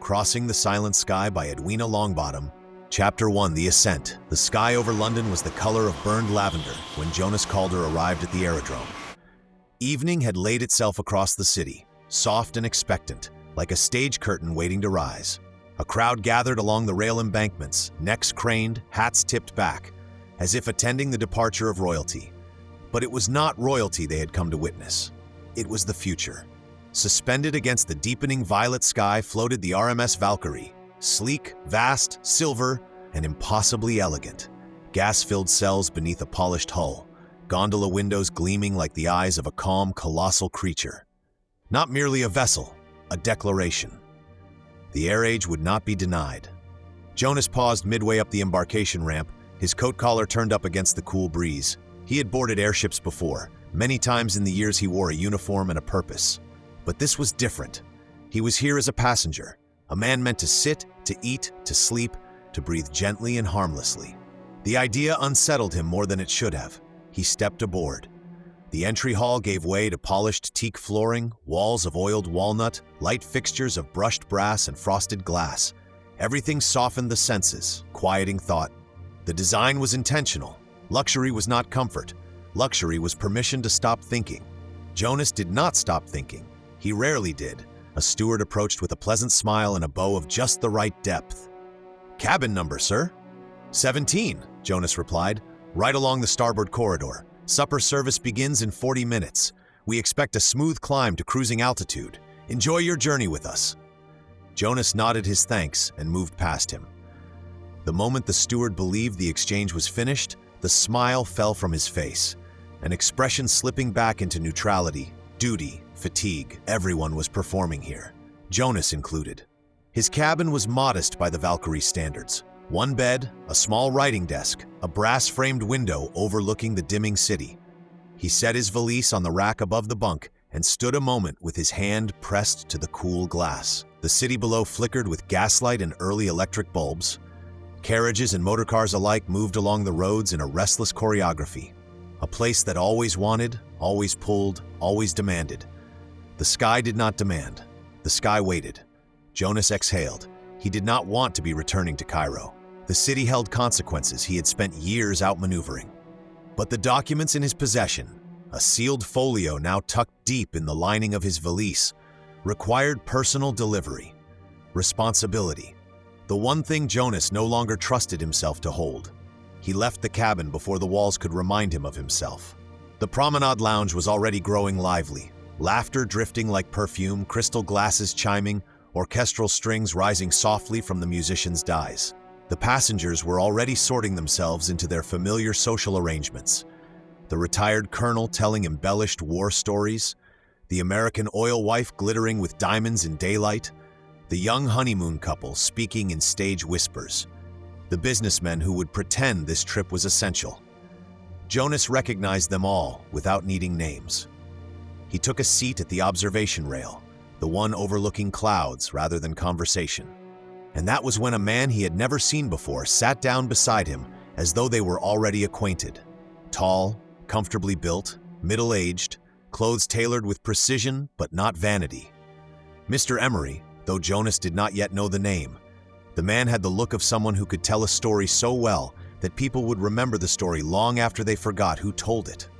Crossing the Silent Sky by Edwina Longbottom. Chapter 1, The Ascent. The sky over London was the color of burned lavender when Jonas Calder arrived at the aerodrome. Evening had laid itself across the city, soft and expectant, like a stage curtain waiting to rise. A crowd gathered along the rail embankments, necks craned, hats tipped back, as if attending the departure of royalty. But it was not royalty they had come to witness. It was the future. Suspended against the deepening violet sky floated the RMS Valkyrie, sleek, vast, silver, and impossibly elegant. Gas-filled cells beneath a polished hull, gondola windows gleaming like the eyes of a calm, colossal creature. Not merely a vessel, a declaration. The air age would not be denied. Jonas paused midway up the embarkation ramp, his coat collar turned up against the cool breeze. He had boarded airships before, many times in the years he wore a uniform and a purpose. But this was different. He was here as a passenger, a man meant to sit, to eat, to sleep, to breathe gently and harmlessly. The idea unsettled him more than it should have. He stepped aboard. The entry hall gave way to polished teak flooring, walls of oiled walnut, light fixtures of brushed brass and frosted glass. Everything softened the senses, quieting thought. The design was intentional. Luxury was not comfort. Luxury was permission to stop thinking. Jonas did not stop thinking. He rarely did. A steward approached with a pleasant smile and a bow of just the right depth. "Cabin number, sir?" 17, Jonas replied. "Right along the starboard corridor. Supper service begins in 40 minutes. We expect a smooth climb to cruising altitude. Enjoy your journey with us." Jonas nodded his thanks and moved past him. The moment the steward believed the exchange was finished, the smile fell from his face, an expression slipping back into neutrality, duty, fatigue. Everyone was performing here, Jonas included. His cabin was modest by the Valkyrie standards. One bed, a small writing desk, a brass-framed window overlooking the dimming city. He set his valise on the rack above the bunk and stood a moment with his hand pressed to the cool glass. The city below flickered with gaslight and early electric bulbs. Carriages and motorcars alike moved along the roads in a restless choreography. A place that always wanted, always pulled, always demanded. The sky did not demand. The sky waited. Jonas exhaled. He did not want to be returning to Cairo. The city held consequences he had spent years outmaneuvering. But the documents in his possession, a sealed folio now tucked deep in the lining of his valise, required personal delivery, responsibility. The one thing Jonas no longer trusted himself to hold. He left the cabin before the walls could remind him of himself. The promenade lounge was already growing lively, laughter drifting like perfume, crystal glasses chiming, orchestral strings rising softly from the musicians' dies. The passengers were already sorting themselves into their familiar social arrangements. The retired colonel telling embellished war stories, the American oil wife glittering with diamonds in daylight, the young honeymoon couple speaking in stage whispers, the businessmen who would pretend this trip was essential. Jonas recognized them all without needing names. He took a seat at the observation rail, the one overlooking clouds rather than conversation. And that was when a man he had never seen before sat down beside him as though they were already acquainted. Tall, comfortably built, middle-aged, clothes tailored with precision but not vanity. Mr. Emery, though Jonas did not yet know the name. The man had the look of someone who could tell a story so well that people would remember the story long after they forgot who told it.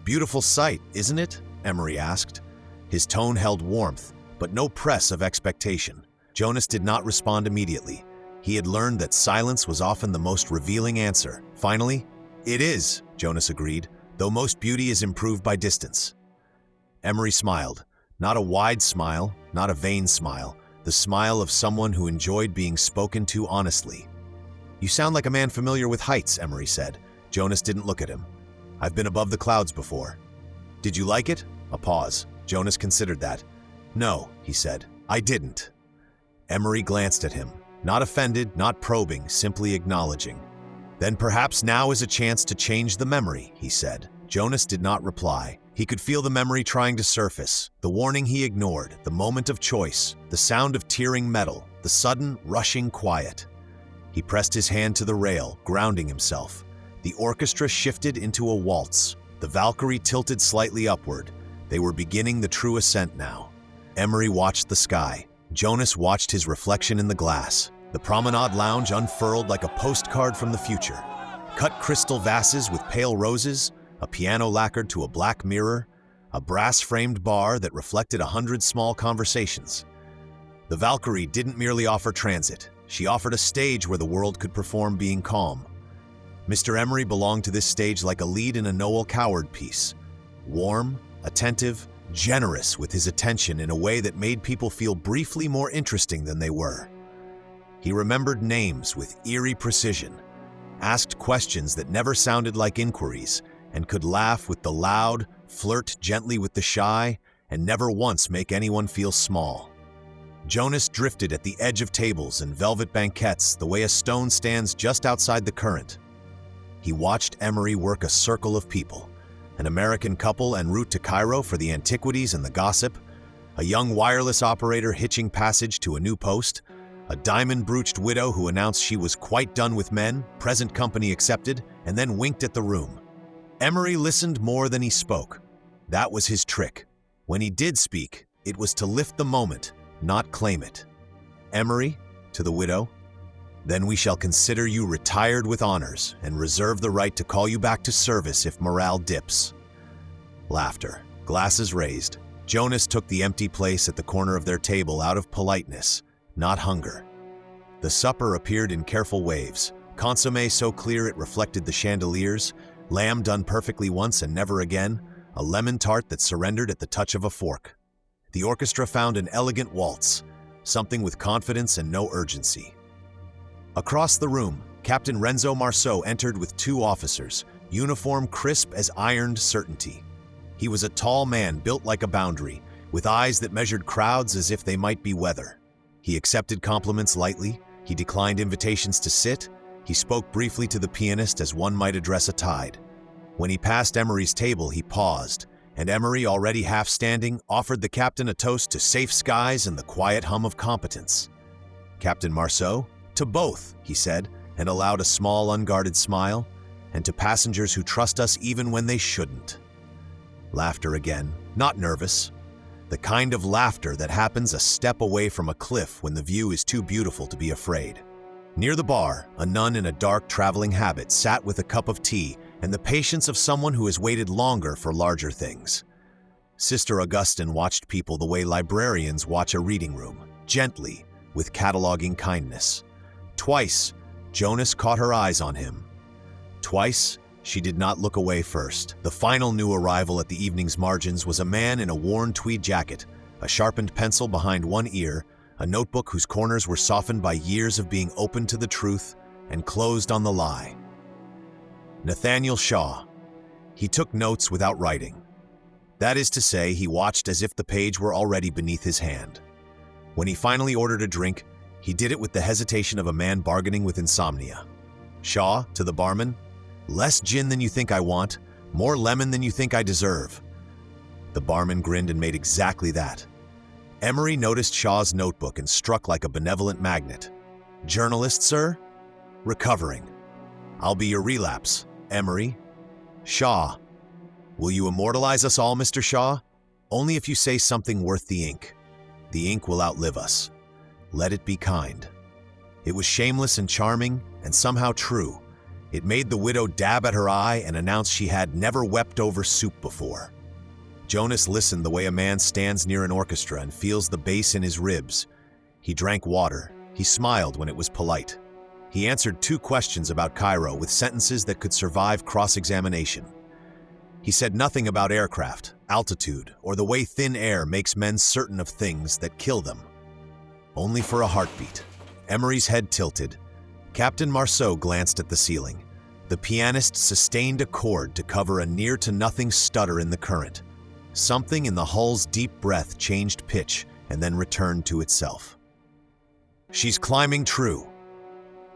"Beautiful sight, isn't it?" Emery asked. His tone held warmth, but no press of expectation. Jonas did not respond immediately. He had learned that silence was often the most revealing answer. Finally, "It is," Jonas agreed, "though most beauty is improved by distance." Emery smiled. Not a wide smile, not a vain smile, the smile of someone who enjoyed being spoken to honestly. "You sound like a man familiar with heights," Emery said. Jonas didn't look at him. "I've been above the clouds before." "Did you like it?" A pause. Jonas considered that. "No," he said, "I didn't." Emery glanced at him, not offended, not probing, simply acknowledging. "Then perhaps now is a chance to change the memory," he said. Jonas did not reply. He could feel the memory trying to surface, the warning he ignored, the moment of choice, the sound of tearing metal, the sudden, rushing quiet. He pressed his hand to the rail, grounding himself. The orchestra shifted into a waltz. The Valkyrie tilted slightly upward. They were beginning the true ascent now. Emery watched the sky. Jonas watched his reflection in the glass. The promenade lounge unfurled like a postcard from the future. Cut crystal vases with pale roses, a piano lacquered to a black mirror, a brass-framed bar that reflected 100 small conversations. The Valkyrie didn't merely offer transit. She offered a stage where the world could perform being calm. Mr. Emery belonged to this stage like a lead in a Noel Coward piece. Warm, attentive, generous with his attention in a way that made people feel briefly more interesting than they were. He remembered names with eerie precision, asked questions that never sounded like inquiries, and could laugh with the loud, flirt gently with the shy, and never once make anyone feel small. Jonas drifted at the edge of tables and velvet banquettes the way a stone stands just outside the current. He watched Emery work a circle of people, an American couple en route to Cairo for the antiquities and the gossip, a young wireless operator hitching passage to a new post, a diamond-brooched widow who announced she was quite done with men, present company accepted, and then winked at the room. Emery listened more than he spoke. That was his trick. When he did speak, it was to lift the moment, not claim it. Emery, to the widow, then we shall consider you retired with honors and reserve the right to call you back to service if morale dips. Laughter, glasses raised. Jonas took the empty place at the corner of their table out of politeness, not hunger. The supper appeared in careful waves, consommé so clear it reflected the chandeliers, lamb done perfectly once and never again, a lemon tart that surrendered at the touch of a fork. The orchestra found an elegant waltz, something with confidence and no urgency. Across the room, Captain Renzo Marceau entered with 2 officers, uniform crisp as ironed certainty. He was a tall man built like a boundary, with eyes that measured crowds as if they might be weather. He accepted compliments lightly, he declined invitations to sit, he spoke briefly to the pianist as one might address a tide. When he passed Emery's table, he paused, and Emery, already half standing, offered the captain a toast to safe skies and the quiet hum of competence. Captain Marceau, to both, he said, and allowed a small, unguarded smile, and to passengers who trust us even when they shouldn't. Laughter again, not nervous. The kind of laughter that happens a step away from a cliff when the view is too beautiful to be afraid. Near the bar, a nun in a dark traveling habit sat with a cup of tea and the patience of someone who has waited longer for larger things. Sister Augustine watched people the way librarians watch a reading room, gently, with cataloging kindness. Twice, Jonas caught her eyes on him. Twice, she did not look away first. The final new arrival at the evening's margins was a man in a worn tweed jacket, a sharpened pencil behind one ear, a notebook whose corners were softened by years of being open to the truth and closed on the lie. Nathaniel Shaw. He took notes without writing. That is to say, he watched as if the page were already beneath his hand. When he finally ordered a drink, he did it with the hesitation of a man bargaining with insomnia. Shaw, to the barman, less gin than you think I want, more lemon than you think I deserve. The barman grinned and made exactly that. Emery noticed Shaw's notebook and struck like a benevolent magnet. Journalist, sir? Recovering. I'll be your relapse, Emery. Shaw. Will you immortalize us all, Mr. Shaw? Only if you say something worth the ink. The ink will outlive us. Let it be kind. It was shameless and charming, and somehow true. It made the widow dab at her eye and announce she had never wept over soup before. Jonas listened the way a man stands near an orchestra and feels the bass in his ribs. He drank water. He smiled when it was polite. He answered 2 questions about Cairo with sentences that could survive cross-examination. He said nothing about aircraft, altitude, or the way thin air makes men certain of things that kill them. Only for a heartbeat. Emery's head tilted. Captain Marceau glanced at the ceiling. The pianist sustained a chord to cover a near-to-nothing stutter in the current. Something in the hull's deep breath changed pitch and then returned to itself. She's climbing true.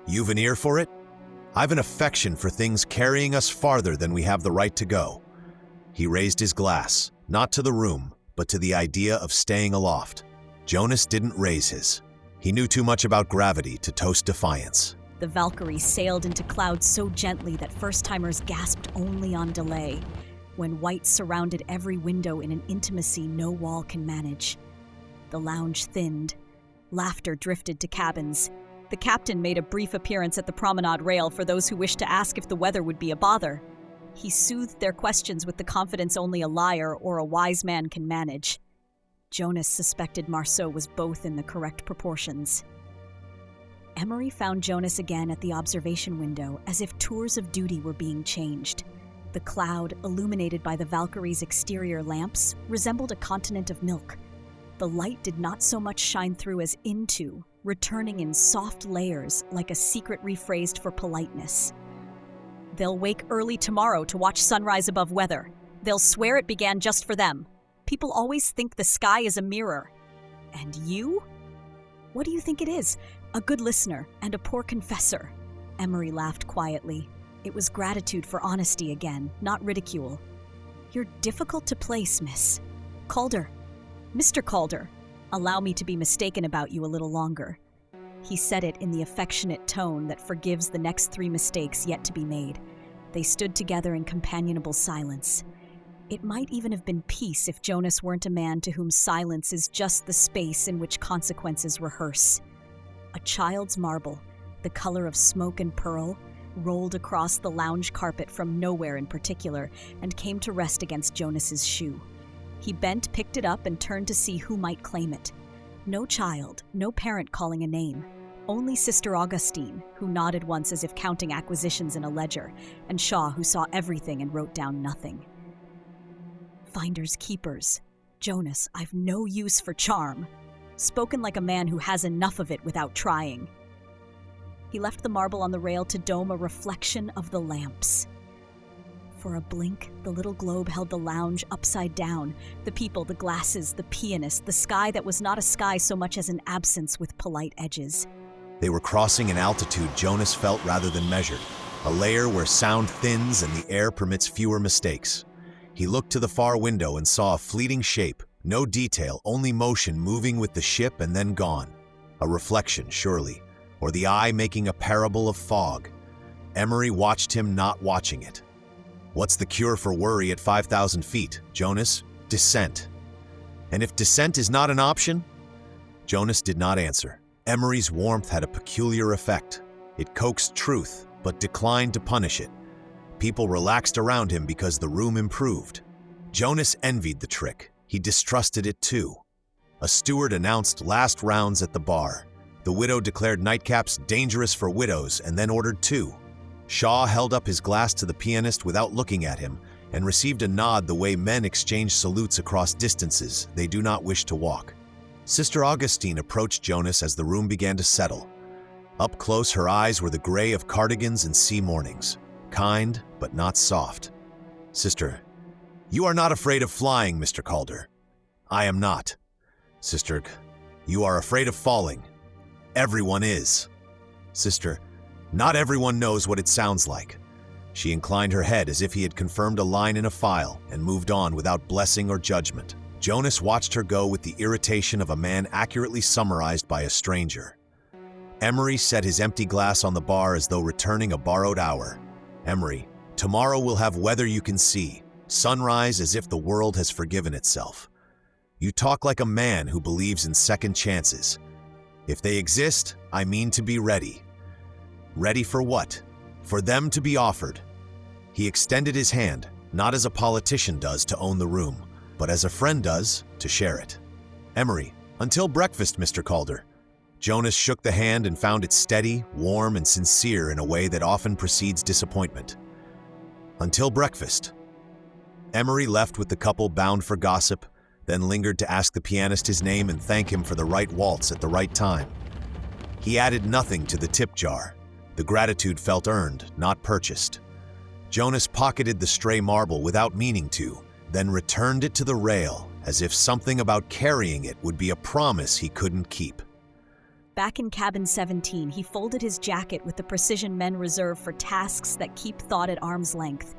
You've an ear for it? I've an affection for things carrying us farther than we have the right to go. He raised his glass, not to the room, but to the idea of staying aloft. Jonas didn't raise his. He knew too much about gravity to toast defiance. The Valkyrie sailed into clouds so gently that first-timers gasped only on delay, when white surrounded every window in an intimacy no wall can manage. The lounge thinned, Laughter drifted to cabins. The captain made a brief appearance at the promenade rail for those who wished to ask if the weather would be a bother. He soothed their questions with the confidence only a liar or a wise man can manage. Jonas suspected Marceau was both in the correct proportions. Emery found Jonas again at the observation window, as if tours of duty were being changed. The cloud, illuminated by the Valkyrie's exterior lamps, resembled a continent of milk. The light did not so much shine through as into, returning in soft layers like a secret rephrased for politeness. They'll wake early tomorrow to watch sunrise above weather. They'll swear it began just for them. People always think the sky is a mirror. And you? What do you think it is? A good listener and a poor confessor. Emery laughed quietly. It was gratitude for honesty again, not ridicule. You're difficult to place, Miss. Calder. Mr. Calder, allow me to be mistaken about you a little longer. He said it in the affectionate tone that forgives the next 3 mistakes yet to be made. They stood together in companionable silence. It might even have been peace if Jonas weren't a man to whom silence is just the space in which consequences rehearse. A child's marble, the color of smoke and pearl, rolled across the lounge carpet from nowhere in particular and came to rest against Jonas's shoe. He bent, picked it up, and turned to see who might claim it. No child, no parent calling a name. Only Sister Augustine, who nodded once as if counting acquisitions in a ledger, and Shaw, who saw everything and wrote down nothing. Finders keepers. Jonas, I've no use for charm. Spoken like a man who has enough of it without trying. He left the marble on the rail to dome a reflection of the lamps. For a blink, the little globe held the lounge upside down, the people, the glasses, the pianist, the sky that was not a sky so much as an absence with polite edges. They were crossing an altitude Jonas felt rather than measured, a layer where sound thins and the air permits fewer mistakes. He looked to the far window and saw a fleeting shape, no detail, only motion moving with the ship and then gone. A reflection, surely, or the eye making a parable of fog. Emery watched him not watching it. What's the cure for worry at 5,000 feet, Jonas? Descent. And if descent is not an option? Jonas did not answer. Emery's warmth had a peculiar effect. It coaxed truth, but declined to punish it. People relaxed around him because the room improved. Jonas envied the trick. He distrusted it too. A steward announced last rounds at the bar. The widow declared nightcaps dangerous for widows and then ordered 2. Shaw held up his glass to the pianist without looking at him and received a nod the way men exchange salutes across distances they do not wish to walk. Sister Augustine approached Jonas as the room began to settle. Up close, her eyes were the gray of cardigans and sea mornings, kind but not soft. Sister, you are not afraid of flying, Mr. Calder. I am not. Sister, you are afraid of falling. Everyone is. Sister, not everyone knows what it sounds like. She inclined her head as if he had confirmed a line in a file and moved on without blessing or judgment. Jonas watched her go with the irritation of a man accurately summarized by a stranger. Emery set his empty glass on the bar as though returning a borrowed hour. Emery, tomorrow we'll have weather you can see, sunrise as if the world has forgiven itself. You talk like a man who believes in second chances. If they exist, I mean to be ready. Ready for what? For them to be offered. He extended his hand, not as a politician does to own the room, but as a friend does to share it. Emery, until breakfast, Mr. Calder. Jonas shook the hand and found it steady, warm, and sincere in a way that often precedes disappointment. Until breakfast. Emery left with the couple bound for gossip, then lingered to ask the pianist his name and thank him for the right waltz at the right time. He added nothing to the tip jar. The gratitude felt earned, not purchased. Jonas pocketed the stray marble without meaning to, then returned it to the rail, as if something about carrying it would be a promise he couldn't keep. Back in cabin 17, he folded his jacket with the precision men reserve for tasks that keep thought at arm's length.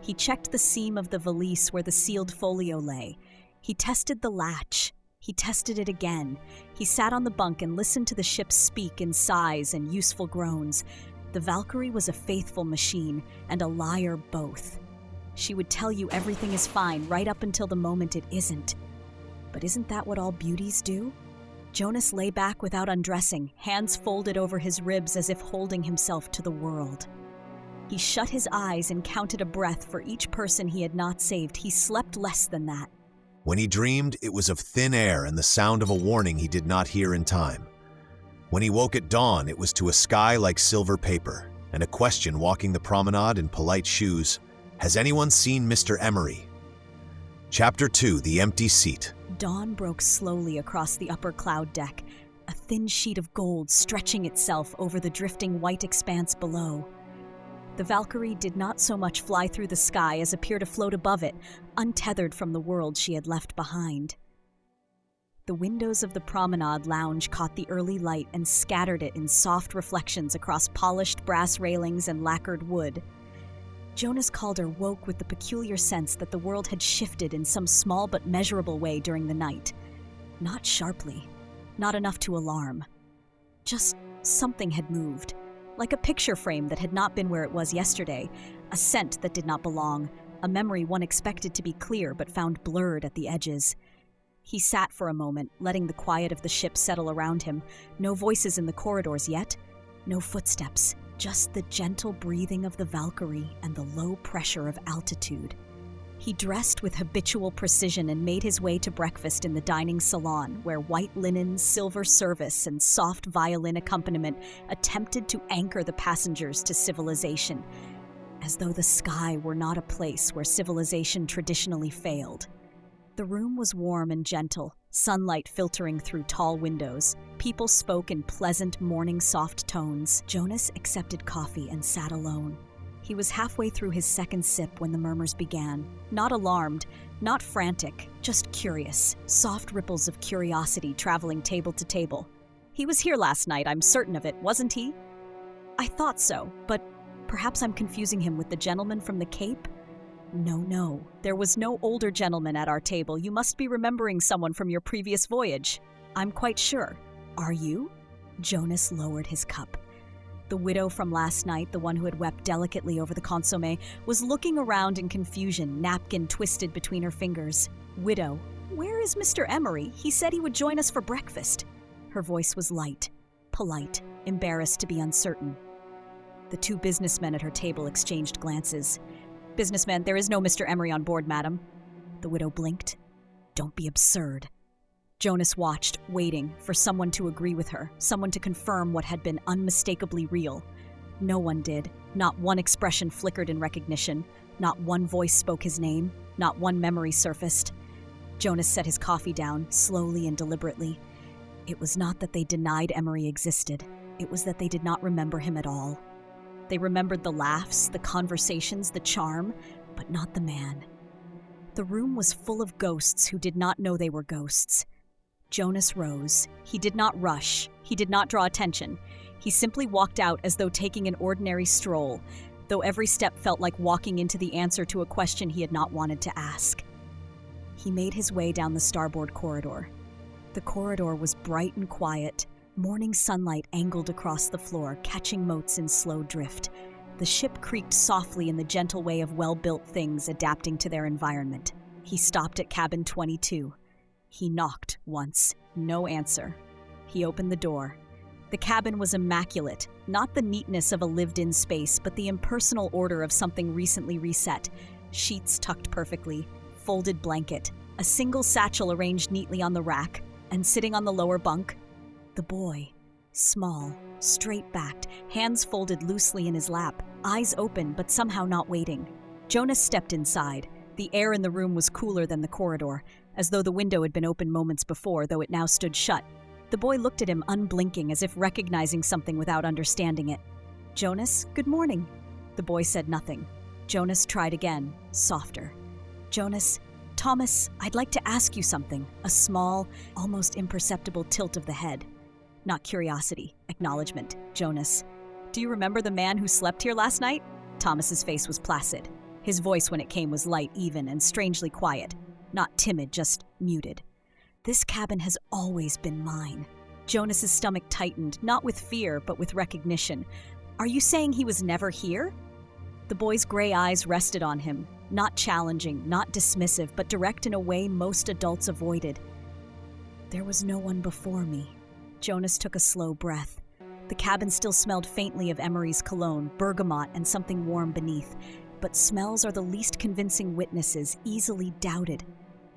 He checked the seam of the valise where the sealed folio lay. He tested the latch. He tested it again. He sat on the bunk and listened to the ship speak in sighs and useful groans. The Valkyrie was a faithful machine and a liar both. She would tell you everything is fine right up until the moment it isn't. But isn't that what all beauties do? Jonas lay back without undressing, hands folded over his ribs as if holding himself to the world. He shut his eyes and counted a breath for each person he had not saved. He slept less than that. When he dreamed, it was of thin air and the sound of a warning he did not hear in time. When he woke at dawn, it was to a sky like silver paper, and a question walking the promenade in polite shoes. Has anyone seen Mr. Emery? Chapter 2, The Empty Seat. Dawn broke slowly across the upper cloud deck, a thin sheet of gold stretching itself over the drifting white expanse below. The Valkyrie did not so much fly through the sky as appear to float above it, untethered from the world she had left behind. The windows of the promenade lounge caught the early light and scattered it in soft reflections across polished brass railings and lacquered wood. Jonas Calder woke with the peculiar sense that the world had shifted in some small but measurable way during the night. Not sharply, not enough to alarm. Just something had moved. Like a picture frame that had not been where it was yesterday, a scent that did not belong, a memory one expected to be clear but found blurred at the edges. He sat for a moment, letting the quiet of the ship settle around him. No voices in the corridors yet, no footsteps, just the gentle breathing of the Valkyrie and the low pressure of altitude. He dressed with habitual precision and made his way to breakfast in the dining salon, where white linen, silver service, and soft violin accompaniment attempted to anchor the passengers to civilization, as though the sky were not a place where civilization traditionally failed. The room was warm and gentle, sunlight filtering through tall windows. People spoke in pleasant, morning soft tones. Jonas accepted coffee and sat alone. He was halfway through his second sip when the murmurs began. Not alarmed, not frantic, just curious. Soft ripples of curiosity traveling table to table. He was here last night, I'm certain of it, wasn't he? I thought so, but perhaps I'm confusing him with the gentleman from the Cape? No. There was no older gentleman at our table. You must be remembering someone from your previous voyage. I'm quite sure. Are you? Jonas lowered his cup. The widow from last night, the one who had wept delicately over the consommé, was looking around in confusion, napkin twisted between her fingers. Widow, where is Mr. Emery? He said he would join us for breakfast. Her voice was light, polite, embarrassed to be uncertain. The two businessmen at her table exchanged glances. Businessman, there is no Mr. Emery on board, madam. The widow blinked. Don't be absurd. Jonas watched, waiting for someone to agree with her, someone to confirm what had been unmistakably real. No one did. Not one expression flickered in recognition. Not one voice spoke his name. Not one memory surfaced. Jonas set his coffee down, slowly and deliberately. It was not that they denied Emery existed. It was that they did not remember him at all. They remembered the laughs, the conversations, the charm, but not the man. The room was full of ghosts who did not know they were ghosts. Jonas rose. He did not rush. He did not draw attention. He simply walked out as though taking an ordinary stroll, though every step felt like walking into the answer to a question he had not wanted to ask. He made his way down the starboard corridor. The corridor was bright and quiet. Morning sunlight angled across the floor, catching motes in slow drift. The ship creaked softly in the gentle way of well-built things adapting to their environment. He stopped at cabin 22. He knocked once. No answer. He opened the door. The cabin was immaculate, not the neatness of a lived-in space, but the impersonal order of something recently reset. Sheets tucked perfectly, folded blanket, a single satchel arranged neatly on the rack, and sitting on the lower bunk, the boy. Small, straight-backed, hands folded loosely in his lap, eyes open but somehow not waiting. Jonas stepped inside. The air in the room was cooler than the corridor, as though the window had been open moments before, though it now stood shut. The boy looked at him unblinking, as if recognizing something without understanding it. Jonas, good morning. The boy said nothing. Jonas tried again, softer. Jonas, Thomas, I'd like to ask you something. A small, almost imperceptible tilt of the head. Not curiosity, acknowledgement. Jonas, do you remember the man who slept here last night? Thomas's face was placid. His voice when it came was light, even, and strangely quiet. Not timid, just muted. This cabin has always been mine. Jonas's stomach tightened, not with fear, but with recognition. Are you saying he was never here? The boy's gray eyes rested on him, not challenging, not dismissive, but direct in a way most adults avoided. There was no one before me. Jonas took a slow breath. The cabin still smelled faintly of Emery's cologne, bergamot, and something warm beneath. But smells are the least convincing witnesses, easily doubted.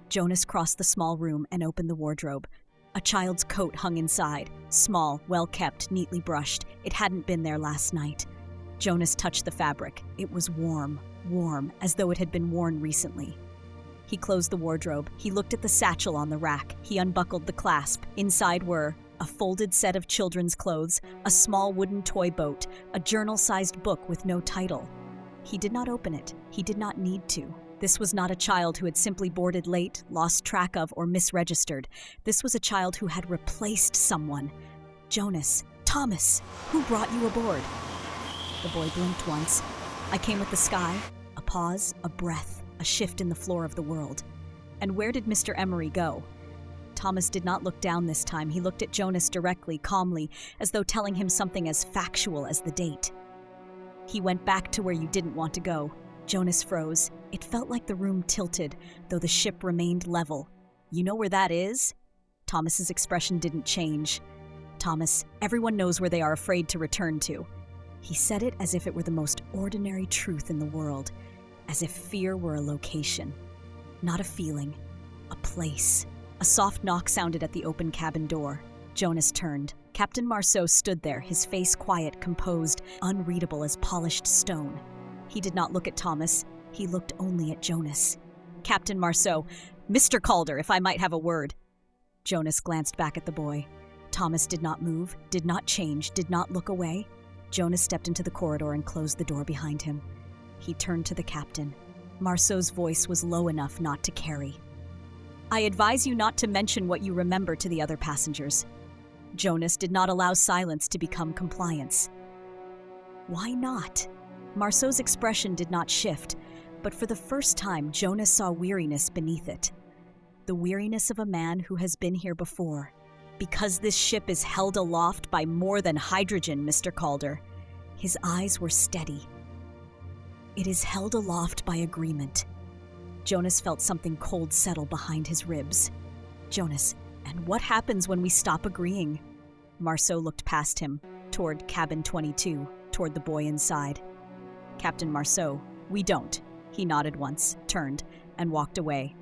Jonas crossed the small room and opened the wardrobe. A child's coat hung inside, small, well-kept, neatly brushed. It hadn't been there last night. Jonas touched the fabric. It was warm, as though it had been worn recently. He closed the wardrobe. He looked at the satchel on the rack. He unbuckled the clasp. Inside were a folded set of children's clothes, a small wooden toy boat, a journal-sized book with no title. He did not open it. He did not need to. This was not a child who had simply boarded late, lost track of, or misregistered. This was a child who had replaced someone. Jonas, Thomas, who brought you aboard? The boy blinked once. I came with the sky. A pause, a breath, a shift in the floor of the world. And where did Mr. Emery go? Thomas did not look down this time. He looked at Jonas directly, calmly, as though telling him something as factual as the date. He went back to where you didn't want to go. Jonas froze. It felt like the room tilted, though the ship remained level. You know where that is? Thomas's expression didn't change. Thomas, everyone knows where they are afraid to return to. He said it as if it were the most ordinary truth in the world, as if fear were a location, not a feeling, a place. A soft knock sounded at the open cabin door. Jonas turned. Captain Marceau stood there, his face quiet, composed, unreadable as polished stone. He did not look at Thomas. He looked only at Jonas. Captain Marceau, Mr. Calder, if I might have a word. Jonas glanced back at the boy. Thomas did not move, did not change, did not look away. Jonas stepped into the corridor and closed the door behind him. He turned to the captain. Marceau's voice was low enough not to carry. I advise you not to mention what you remember to the other passengers. Jonas did not allow silence to become compliance. Why not? Marceau's expression did not shift, but for the first time, Jonas saw weariness beneath it. The weariness of a man who has been here before. Because this ship is held aloft by more than hydrogen, Mr. Calder. His eyes were steady. It is held aloft by agreement. Jonas felt something cold settle behind his ribs. Jonas, and what happens when we stop agreeing? Marceau looked past him, toward cabin 22, toward the boy inside. Captain Marceau, we don't. He nodded once, turned, and walked away.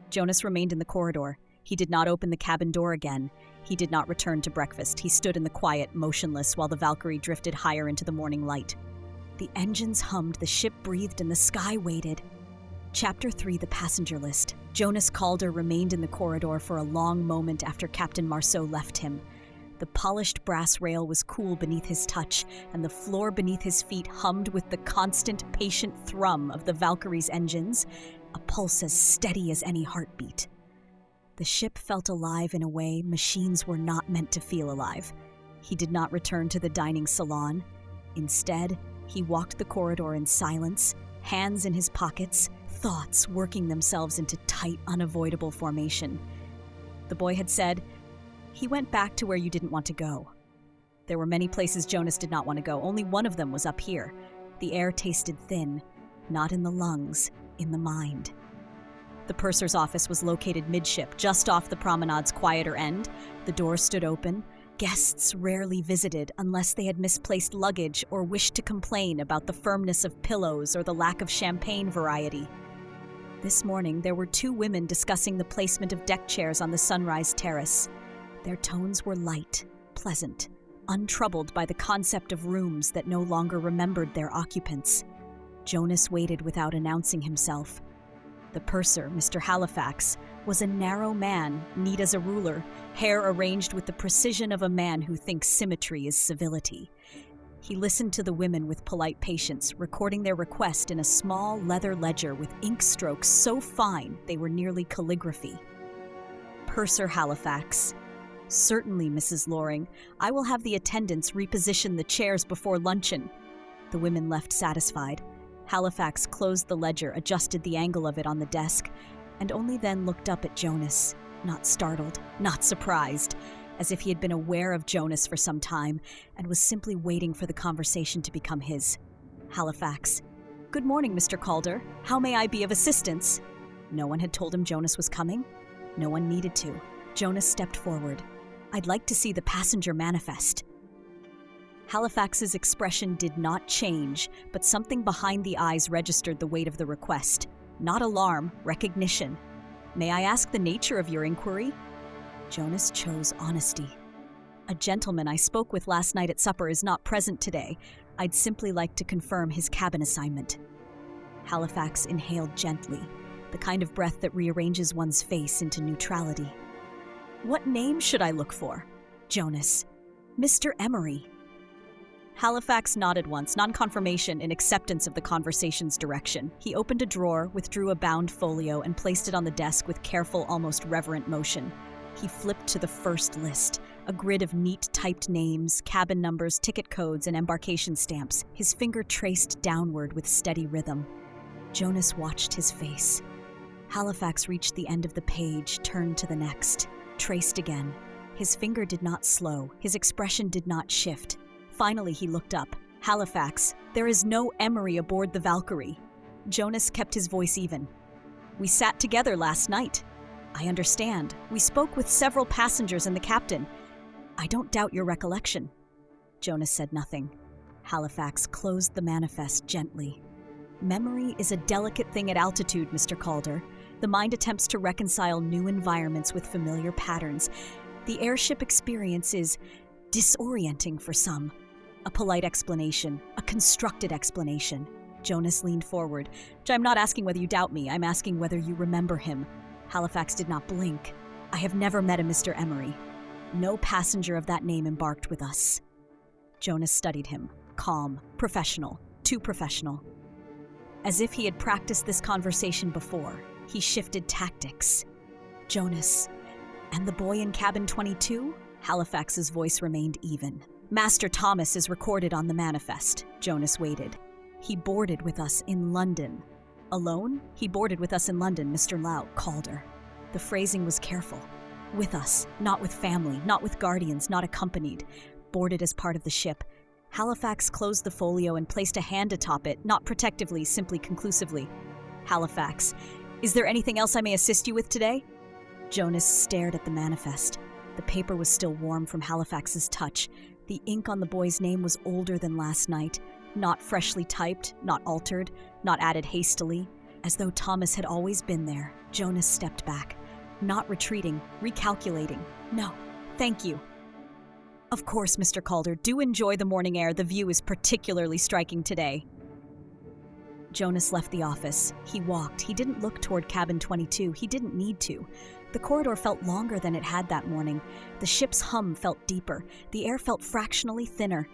Jonas remained in the corridor. He did not open the cabin door again. He did not return to breakfast. He stood in the quiet, motionless, while the Valkyrie drifted higher into the morning light. The engines hummed, the ship breathed, and the sky waited. Chapter 3, The Passenger List. Jonas Calder remained in the corridor for a long moment after Captain Marceau left him. The polished brass rail was cool beneath his touch, and the floor beneath his feet hummed with the constant, patient thrum of the Valkyrie's engines, a pulse as steady as any heartbeat. The ship felt alive in a way machines were not meant to feel alive. He did not return to the dining salon. Instead, he walked the corridor in silence, hands in his pockets, thoughts working themselves into tight, unavoidable formation. The boy had said, he went back to where you didn't want to go. There were many places Jonas did not want to go. Only one of them was up here. The air tasted thin, not in the lungs, in the mind. The purser's office was located midship, just off the promenade's quieter end. The door stood open. Guests rarely visited unless they had misplaced luggage or wished to complain about the firmness of pillows or the lack of champagne variety. This morning, there were two women discussing the placement of deck chairs on the sunrise terrace. Their tones were light, pleasant, untroubled by the concept of rooms that no longer remembered their occupants. Jonas waited without announcing himself. The purser, Mr. Halifax, was a narrow man, neat as a ruler, hair arranged with the precision of a man who thinks symmetry is civility. He listened to the women with polite patience, recording their request in a small leather ledger with ink strokes so fine they were nearly calligraphy. Purser Halifax. Certainly, Mrs. Loring. I will have the attendants reposition the chairs before luncheon. The women left satisfied. Halifax closed the ledger, adjusted the angle of it on the desk, and only then looked up at Jonas, not startled, not surprised, as if he had been aware of Jonas for some time and was simply waiting for the conversation to become his. Halifax. Good morning, Mr. Calder. How may I be of assistance? No one had told him Jonas was coming. No one needed to. Jonas stepped forward. "I'd like to see the passenger manifest." Halifax's expression did not change, but something behind the eyes registered the weight of the request. Not alarm, recognition. "May I ask the nature of your inquiry?" Jonas chose honesty. "A gentleman I spoke with last night at supper is not present today. I'd simply like to confirm his cabin assignment." Halifax inhaled gently, the kind of breath that rearranges one's face into neutrality. "What name should I look for?" "Jonas." "Mr. Emery." Halifax nodded once, non-confirmation in acceptance of the conversation's direction. He opened a drawer, withdrew a bound folio, and placed it on the desk with careful, almost reverent motion. He flipped to the first list, a grid of neat typed names, cabin numbers, ticket codes, and embarkation stamps. His finger traced downward with steady rhythm. Jonas watched his face. Halifax reached the end of the page, turned to the next, traced again. His finger did not slow, his expression did not shift. Finally, he looked up. "Halifax, there is no Emery aboard the Valkyrie." Jonas kept his voice even. "We sat together last night." "I understand. We spoke with several passengers and the captain." "I don't doubt your recollection." Jonas said nothing. Halifax closed the manifest gently. "Memory is a delicate thing at altitude, Mr. Calder. The mind attempts to reconcile new environments with familiar patterns. The airship experience is disorienting for some. A polite explanation, a constructed explanation." Jonas leaned forward. "I'm not asking whether you doubt me, I'm asking whether you remember him." Halifax did not blink. "I have never met a Mr. Emery. No passenger of that name embarked with us." Jonas studied him, calm, professional, too professional. As if he had practiced this conversation before, he shifted tactics. "Jonas, and the boy in cabin 22? Halifax's voice remained even. "Master Thomas is recorded on the manifest." Jonas waited. "He boarded with us in London." "Alone?" "He boarded with us in London, Mr. Lau Calder." The phrasing was careful. "With us, not with family, not with guardians, not accompanied. Boarded as part of the ship." Halifax closed the folio and placed a hand atop it, not protectively, simply conclusively. "Halifax, is there anything else I may assist you with today?" Jonas stared at the manifest. The paper was still warm from Halifax's touch. The ink on the boy's name was older than last night, not freshly typed, not altered, not added hastily. As though Thomas had always been there, Jonas stepped back, not retreating, recalculating. "No, thank you." "Of course, Mr. Calder, do enjoy the morning air. The view is particularly striking today." Jonas left the office. He walked. He didn't look toward cabin 22. He didn't need to. The corridor felt longer than it had that morning. The ship's hum felt deeper. The air felt fractionally thinner.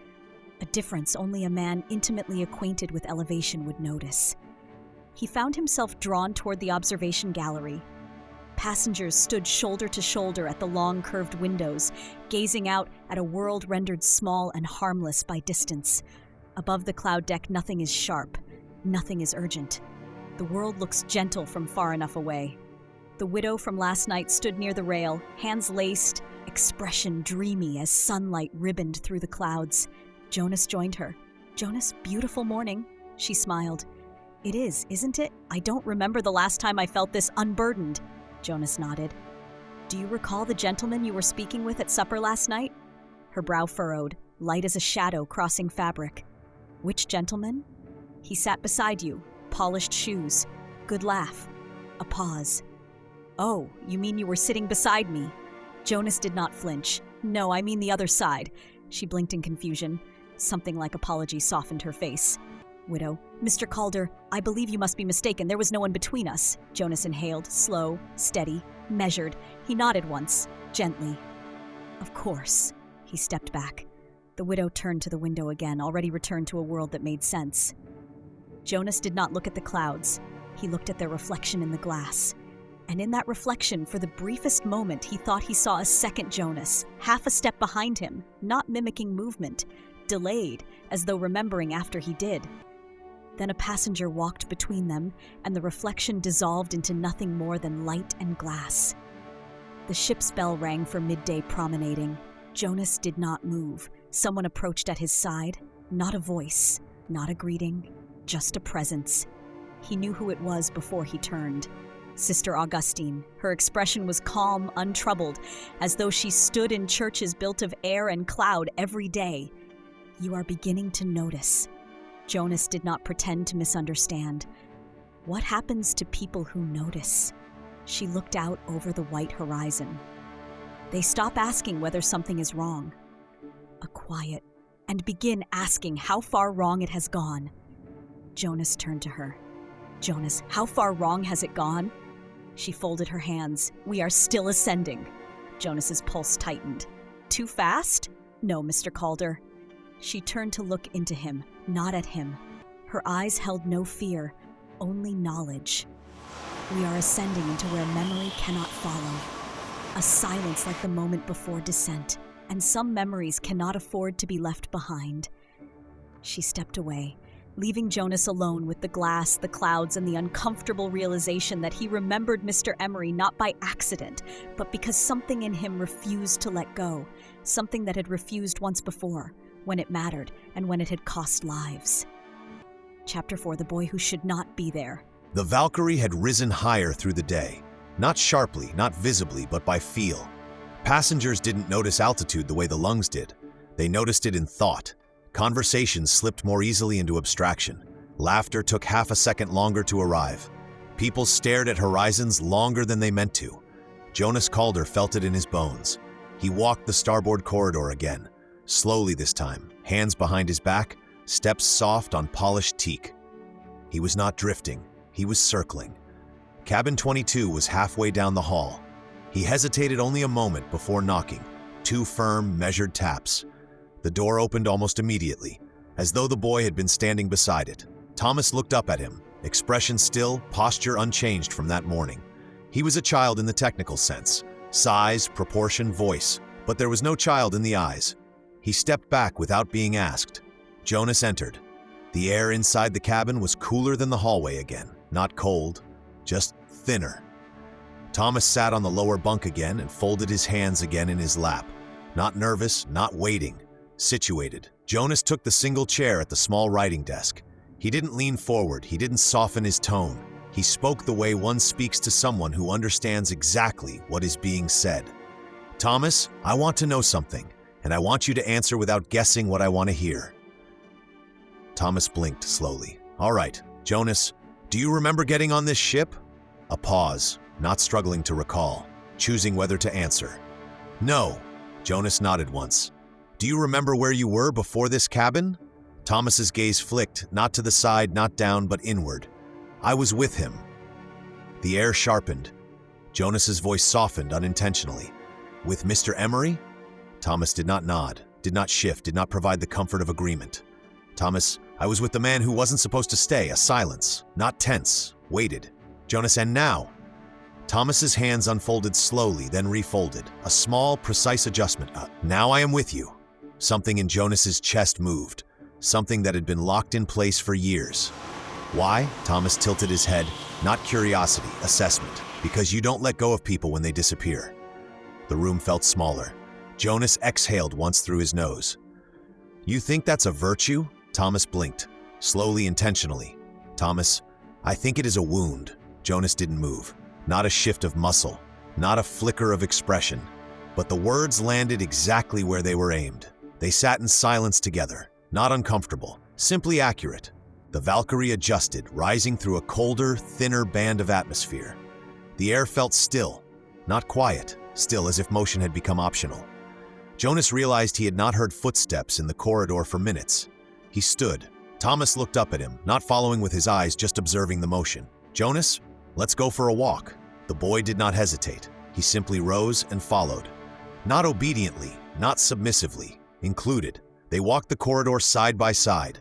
A difference only a man intimately acquainted with elevation would notice. He found himself drawn toward the observation gallery. Passengers stood shoulder to shoulder at the long curved windows, gazing out at a world rendered small and harmless by distance. Above the cloud deck, nothing is sharp. Nothing is urgent. The world looks gentle from far enough away. The widow from last night stood near the rail, hands laced, expression dreamy as sunlight ribboned through the clouds. Jonas joined her. "Jonas, beautiful morning." She smiled. "It is, isn't it? I don't remember the last time I felt this unburdened." Jonas nodded. "Do you recall the gentleman you were speaking with at supper last night?" Her brow furrowed, light as a shadow crossing fabric. "Which gentleman?" "He sat beside you. Polished shoes. Good laugh." A pause. "Oh, you mean you were sitting beside me?" Jonas did not flinch. "No, I mean the other side." She blinked in confusion. Something like apology softened her face. Widow. "Mr. Calder, I believe you must be mistaken. There was no one between us." Jonas inhaled, slow, steady, measured. He nodded once, gently. "Of course." He stepped back. The widow turned to the window again, already returned to a world that made sense. Jonas did not look at the clouds. He looked at their reflection in the glass. And in that reflection, for the briefest moment, he thought he saw a second Jonas, half a step behind him, not mimicking movement, delayed, as though remembering after he did. Then a passenger walked between them, and the reflection dissolved into nothing more than light and glass. The ship's bell rang for midday promenading. Jonas did not move. Someone approached at his side. Not a voice, not a greeting, just a presence. He knew who it was before he turned. Sister Augustine. Her expression was calm, untroubled, as though she stood in churches built of air and cloud every day. You are beginning to notice. Jonas did not pretend to misunderstand. What happens to people who notice? She looked out over the white horizon. They stop asking whether something is wrong. A quiet, and begin asking how far wrong it has gone. Jonas turned to her. Jonas, how far wrong has it gone? She folded her hands. We are still ascending. Jonas's pulse tightened. Too fast? No, Mr. Calder. She turned to look into him, not at him. Her eyes held no fear, only knowledge. We are ascending into where memory cannot follow. A silence like the moment before descent, and some memories cannot afford to be left behind. She stepped away, leaving Jonas alone with the glass, the clouds, and the uncomfortable realization that he remembered Mr. Emery not by accident, but because something in him refused to let go, something that had refused once before, when it mattered and when it had cost lives. Chapter 4, The Boy Who Should Not Be There. The Valkyrie had risen higher through the day, not sharply, not visibly, but by feel. Passengers didn't notice altitude the way the lungs did. They noticed it in thought. Conversations slipped more easily into abstraction. Laughter took half a second longer to arrive. People stared at horizons longer than they meant to. Jonas Calder felt it in his bones. He walked the starboard corridor again, slowly this time, hands behind his back, steps soft on polished teak. He was not drifting, he was circling. Cabin 22 was halfway down the hall. He hesitated only a moment before knocking, 2 firm, measured taps. The door opened almost immediately, as though the boy had been standing beside it. Thomas looked up at him, expression still, posture unchanged from that morning. He was a child in the technical sense, size, proportion, voice, but there was no child in the eyes. He stepped back without being asked. Jonas entered. The air inside the cabin was cooler than the hallway again, not cold, just thinner. Thomas sat on the lower bunk again and folded his hands again in his lap. Not nervous, not waiting. Situated. Jonas took the single chair at the small writing desk. He didn't lean forward, he didn't soften his tone. He spoke the way one speaks to someone who understands exactly what is being said. Thomas, I want to know something, and I want you to answer without guessing what I want to hear. Thomas blinked slowly. All right, Jonas, do you remember getting on this ship? A pause, not struggling to recall, choosing whether to answer. No. Jonas nodded once. Do you remember where you were before this cabin? Thomas's gaze flicked, not to the side, not down, but inward. I was with him. The air sharpened. Jonas's voice softened unintentionally. With Mr. Emery? Thomas did not nod, did not shift, did not provide the comfort of agreement. Thomas, I was with the man who wasn't supposed to stay, a silence, not tense, waited. Jonas, and now? Thomas's hands unfolded slowly, then refolded, a small, precise adjustment. Now I am with you. Something in Jonas's chest moved, something that had been locked in place for years. Why? Thomas tilted his head. Not curiosity, assessment. Because you don't let go of people when they disappear. The room felt smaller. Jonas exhaled once through his nose. You think that's a virtue? Thomas blinked, slowly, intentionally. Thomas, I think it is a wound. Jonas didn't move. Not a shift of muscle, not a flicker of expression. But the words landed exactly where they were aimed. They sat in silence together, not uncomfortable, simply accurate. The Valkyrie adjusted, rising through a colder, thinner band of atmosphere. The air felt still, not quiet, still as if motion had become optional. Jonas realized he had not heard footsteps in the corridor for minutes. He stood. Thomas looked up at him, not following with his eyes, just observing the motion. Jonas, let's go for a walk. The boy did not hesitate. He simply rose and followed. Not obediently, not submissively, included. They walked the corridor side by side.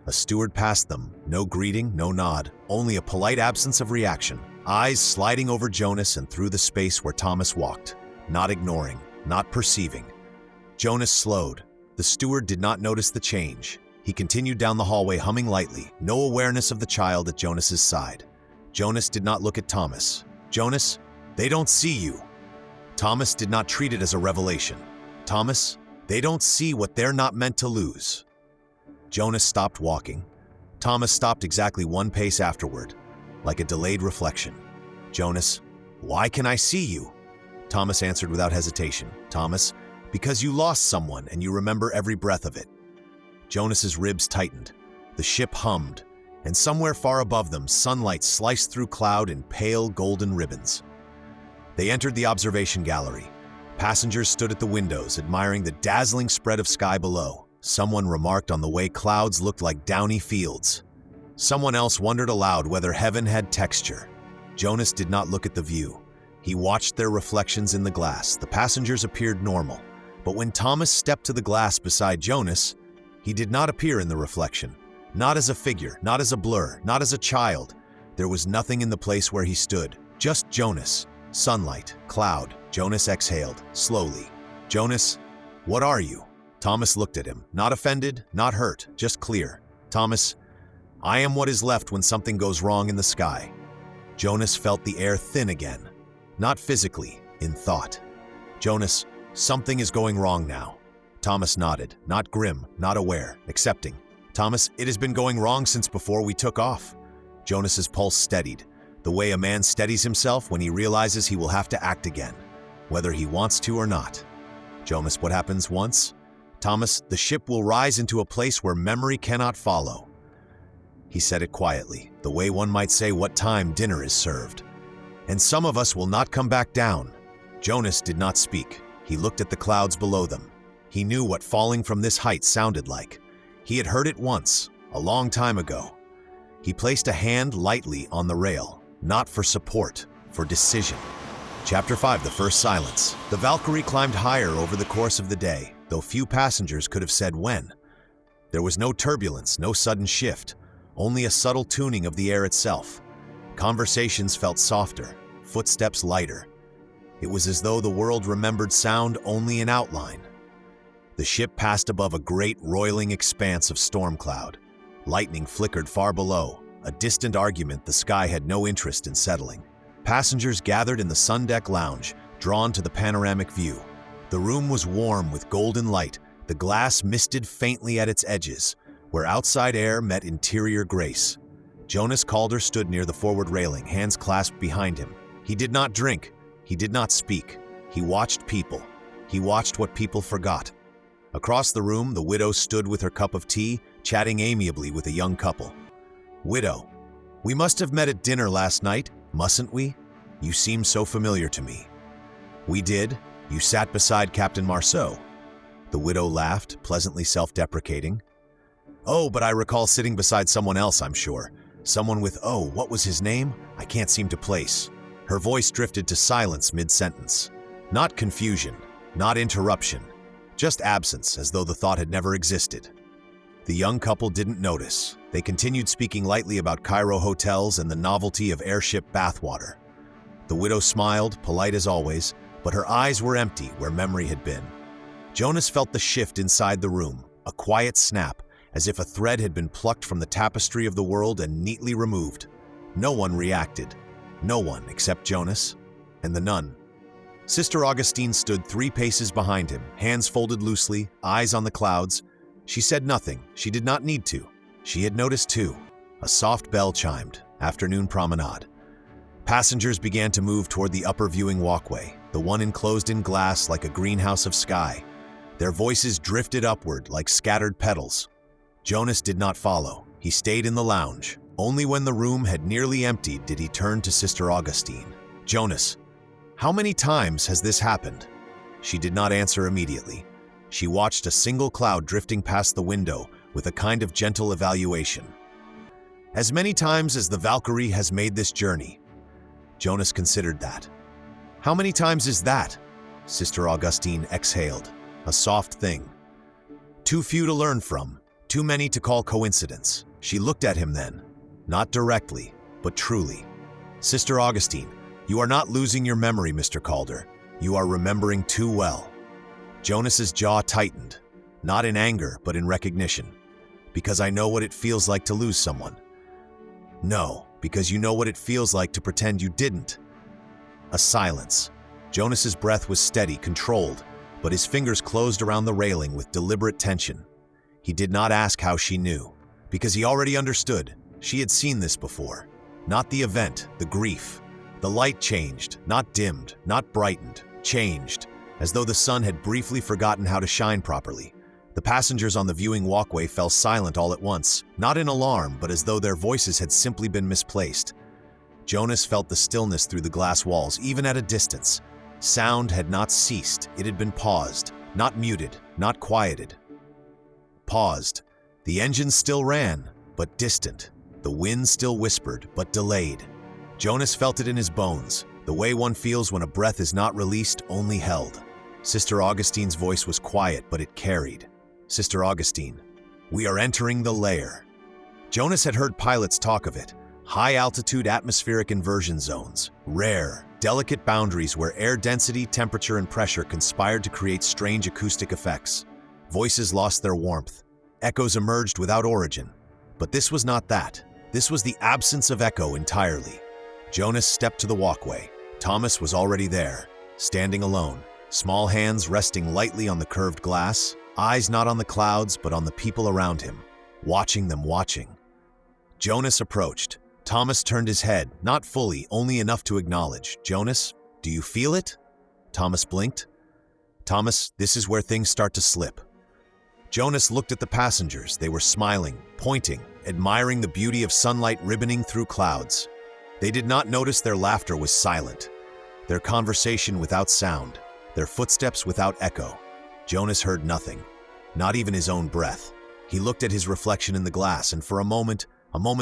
A steward passed them, no greeting, no nod, only a polite absence of reaction. Eyes sliding over Jonas and through the space where Thomas walked, not ignoring, not perceiving. Jonas slowed. The steward did not notice the change. He continued down the hallway humming lightly, no awareness of the child at Jonas's side. Jonas did not look at Thomas. Jonas, they don't see you. Thomas did not treat it as a revelation. Thomas, they don't see what they're not meant to lose. Jonas stopped walking. Thomas stopped exactly one pace afterward, like a delayed reflection. Jonas, why can I see you? Thomas answered without hesitation. Thomas, because you lost someone and you remember every breath of it. Jonas's ribs tightened. The ship hummed, and somewhere far above them, sunlight sliced through cloud in pale golden ribbons. They entered the observation gallery. Passengers stood at the windows, admiring the dazzling spread of sky below. Someone remarked on the way clouds looked like downy fields. Someone else wondered aloud whether heaven had texture. Jonas did not look at the view. He watched their reflections in the glass. The passengers appeared normal. But when Thomas stepped to the glass beside Jonas, he did not appear in the reflection. Not as a figure, not as a blur, not as a child. There was nothing in the place where he stood. Just Jonas. Sunlight, cloud. Jonas exhaled, slowly. Jonas, what are you? Thomas looked at him, not offended, not hurt, just clear. Thomas, I am what is left when something goes wrong in the sky. Jonas felt the air thin again. Not physically, in thought. Jonas, something is going wrong now. Thomas nodded, not grim, not aware, accepting. Thomas, it has been going wrong since before we took off. Jonas's pulse steadied, the way a man steadies himself when he realizes he will have to act again, whether he wants to or not. Jonas, what happens once? Thomas, the ship will rise into a place where memory cannot follow. He said it quietly, the way one might say what time dinner is served. And some of us will not come back down. Jonas did not speak. He looked at the clouds below them. He knew what falling from this height sounded like. He had heard it once, a long time ago. He placed a hand lightly on the rail, not for support, for decision. Chapter 5, The First Silence. The Valkyrie climbed higher over the course of the day, though few passengers could have said when. There was no turbulence, no sudden shift, only a subtle tuning of the air itself. Conversations felt softer, footsteps lighter. It was as though the world remembered sound only in outline. The ship passed above a great roiling expanse of storm cloud. Lightning flickered far below, a distant argument the sky had no interest in settling. Passengers gathered in the Sundeck lounge, drawn to the panoramic view. The room was warm with golden light, the glass misted faintly at its edges, where outside air met interior grace. Jonas Calder stood near the forward railing, hands clasped behind him. He did not drink. He did not speak. He watched people. He watched what people forgot. Across the room, the widow stood with her cup of tea, chatting amiably with a young couple. Widow, we must have met at dinner last night, mustn't we? You seem so familiar to me. We did. You sat beside Captain Marceau. The widow laughed, pleasantly self-deprecating. Oh, but I recall sitting beside someone else, I'm sure. Someone with, what was his name? I can't seem to place. Her voice drifted to silence mid-sentence. Not confusion, not interruption, just absence, as though the thought had never existed. The young couple didn't notice. They continued speaking lightly about Cairo hotels and the novelty of airship bathwater. The widow smiled, polite as always, but her eyes were empty where memory had been. Jonas felt the shift inside the room, a quiet snap, as if a thread had been plucked from the tapestry of the world and neatly removed. No one reacted. No one except Jonas and the nun. Sister Augustine stood 3 paces behind him, hands folded loosely, eyes on the clouds. She said nothing. She did not need to. She had noticed too. A soft bell chimed. Afternoon promenade. Passengers began to move toward the upper viewing walkway, the one enclosed in glass like a greenhouse of sky. Their voices drifted upward like scattered petals. Jonas did not follow. He stayed in the lounge. Only when the room had nearly emptied did he turn to Sister Augustine. Jonas, how many times has this happened? She did not answer immediately. She watched a single cloud drifting past the window with a kind of gentle evaluation. As many times as the Valkyrie has made this journey. Jonas considered that. How many times is that? Sister Augustine exhaled. A soft thing. Too few to learn from. Too many to call coincidence. She looked at him then. Not directly, but truly. Sister Augustine, you are not losing your memory, Mr. Calder. You are remembering too well. Jonas's jaw tightened, not in anger, but in recognition. Because I know what it feels like to lose someone. No, because you know what it feels like to pretend you didn't. A silence. Jonas's breath was steady, controlled, but his fingers closed around the railing with deliberate tension. He did not ask how she knew, because he already understood. She had seen this before. Not the event, the grief, The light changed, not dimmed, not brightened, changed, as though the sun had briefly forgotten how to shine properly. The passengers on the viewing walkway fell silent all at once, not in alarm, but as though their voices had simply been misplaced. Jonas felt the stillness through the glass walls, even at a distance. Sound had not ceased, it had been paused, not muted, not quieted. Paused. The engines still ran, but distant. The wind still whispered, but delayed. Jonas felt it in his bones, the way one feels when a breath is not released, only held. Sister Augustine's voice was quiet, but it carried. Sister Augustine, we are entering the lair. Jonas had heard pilots talk of it. High-altitude atmospheric inversion zones. Rare, delicate boundaries where air density, temperature, and pressure conspired to create strange acoustic effects. Voices lost their warmth. Echoes emerged without origin. But this was not that. This was the absence of echo entirely. Jonas stepped to the walkway. Thomas was already there, standing alone, small hands resting lightly on the curved glass, eyes not on the clouds but on the people around him, watching them watching. Jonas approached. Thomas turned his head, not fully, only enough to acknowledge. Jonas, do you feel it? Thomas blinked. Thomas, this is where things start to slip. Jonas looked at the passengers. They were smiling, pointing, admiring the beauty of sunlight ribboning through clouds. They did not notice their laughter was silent, their conversation without sound, their footsteps without echo. Jonas heard nothing, not even his own breath. He looked at his reflection in the glass, and for a moment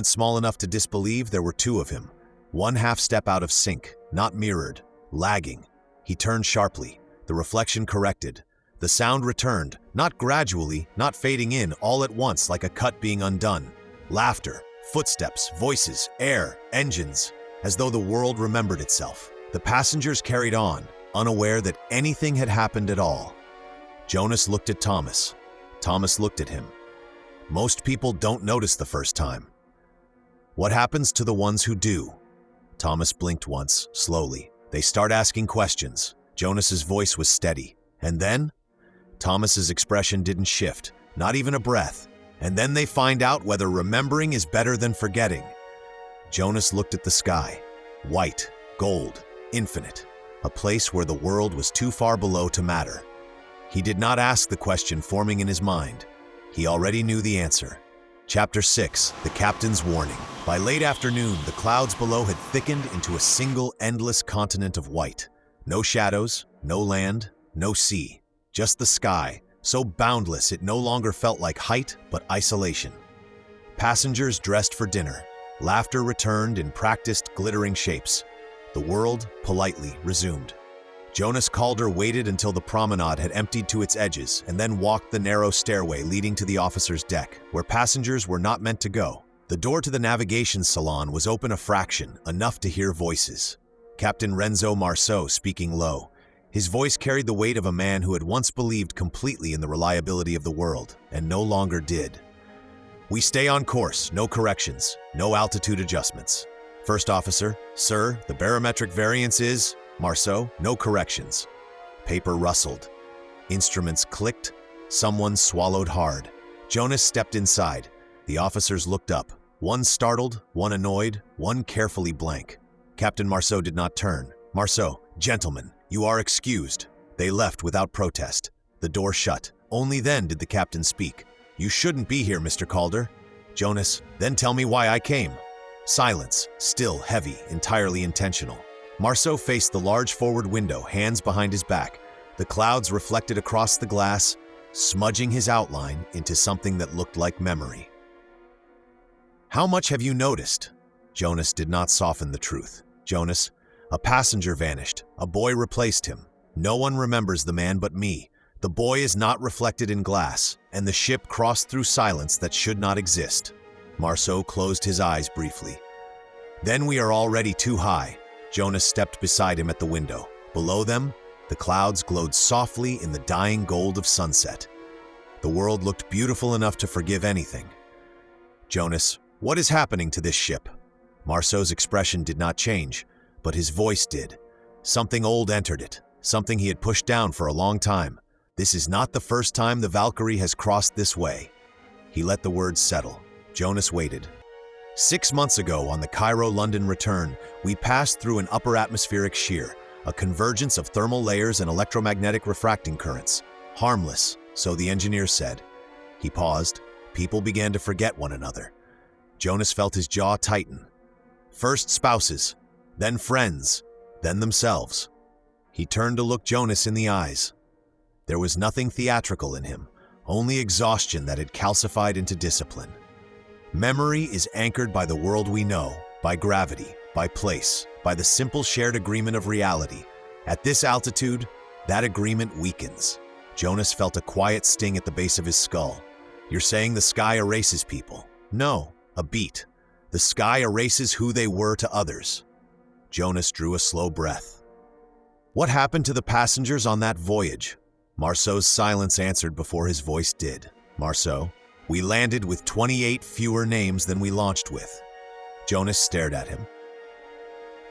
small enough to disbelieve, there were two of him. One half step out of sync, not mirrored, lagging. He turned sharply, the reflection corrected. The sound returned, not gradually, not fading in, all at once like a cut being undone. Laughter, footsteps, voices, air, engines, as though the world remembered itself. The passengers carried on, unaware that anything had happened at all. Jonas looked at Thomas. Thomas looked at him. Most people don't notice the first time. What happens to the ones who do? Thomas blinked once, slowly. They start asking questions. Jonas's voice was steady. And then? Thomas's expression didn't shift, not even a breath. And then they find out whether remembering is better than forgetting. Jonas looked at the sky. White, gold, infinite. A place where the world was too far below to matter. He did not ask the question forming in his mind. He already knew the answer. Chapter 6, The Captain's Warning. By late afternoon, the clouds below had thickened into a single endless continent of white. No shadows, no land, no sea. Just the sky, so boundless it no longer felt like height but isolation. Passengers dressed for dinner. Laughter returned in practiced, glittering shapes. The world, politely, resumed. Jonas Calder waited until the promenade had emptied to its edges and then walked the narrow stairway leading to the officer's deck, where passengers were not meant to go. The door to the navigation salon was open a fraction, enough to hear voices. Captain Renzo Marceau speaking low. His voice carried the weight of a man who had once believed completely in the reliability of the world, and no longer did. We stay on course, no corrections, no altitude adjustments. First officer, sir, the barometric variance is... Marceau, no corrections. Paper rustled. Instruments clicked. Someone swallowed hard. Jonas stepped inside. The officers looked up. One startled, one annoyed, one carefully blank. Captain Marceau did not turn. Marceau, gentlemen, you are excused. They left without protest. The door shut. Only then did the captain speak. You shouldn't be here, Mr. Calder. Jonas, then tell me why I came. Silence, still, heavy, entirely intentional. Marceau faced the large forward window, hands behind his back. The clouds reflected across the glass, smudging his outline into something that looked like memory. How much have you noticed? Jonas did not soften the truth. Jonas, a passenger vanished. A boy replaced him. No one remembers the man but me. The boy is not reflected in glass, and the ship crossed through silence that should not exist. Marceau closed his eyes briefly. Then we are already too high. Jonas stepped beside him at the window. Below them, the clouds glowed softly in the dying gold of sunset. The world looked beautiful enough to forgive anything. Jonas, what is happening to this ship? Marceau's expression did not change, but his voice did. Something old entered it, something he had pushed down for a long time. This is not the first time the Valkyrie has crossed this way. He let the words settle. Jonas waited. 6 months ago, on the Cairo-London return, we passed through an upper atmospheric shear, a convergence of thermal layers and electromagnetic refracting currents. Harmless, so the engineer said. He paused. People began to forget one another. Jonas felt his jaw tighten. First spouses, then friends, then themselves. He turned to look Jonas in the eyes. There was nothing theatrical in him, only exhaustion that had calcified into discipline. Memory is anchored by the world we know, by gravity, by place, by the simple shared agreement of reality. At this altitude, that agreement weakens. Jonas felt a quiet sting at the base of his skull. You're saying the sky erases people? No, a beat. The sky erases who they were to others. Jonas drew a slow breath. What happened to the passengers on that voyage? Marceau's silence answered before his voice did. Marceau, we landed with 28 fewer names than we launched with. Jonas stared at him.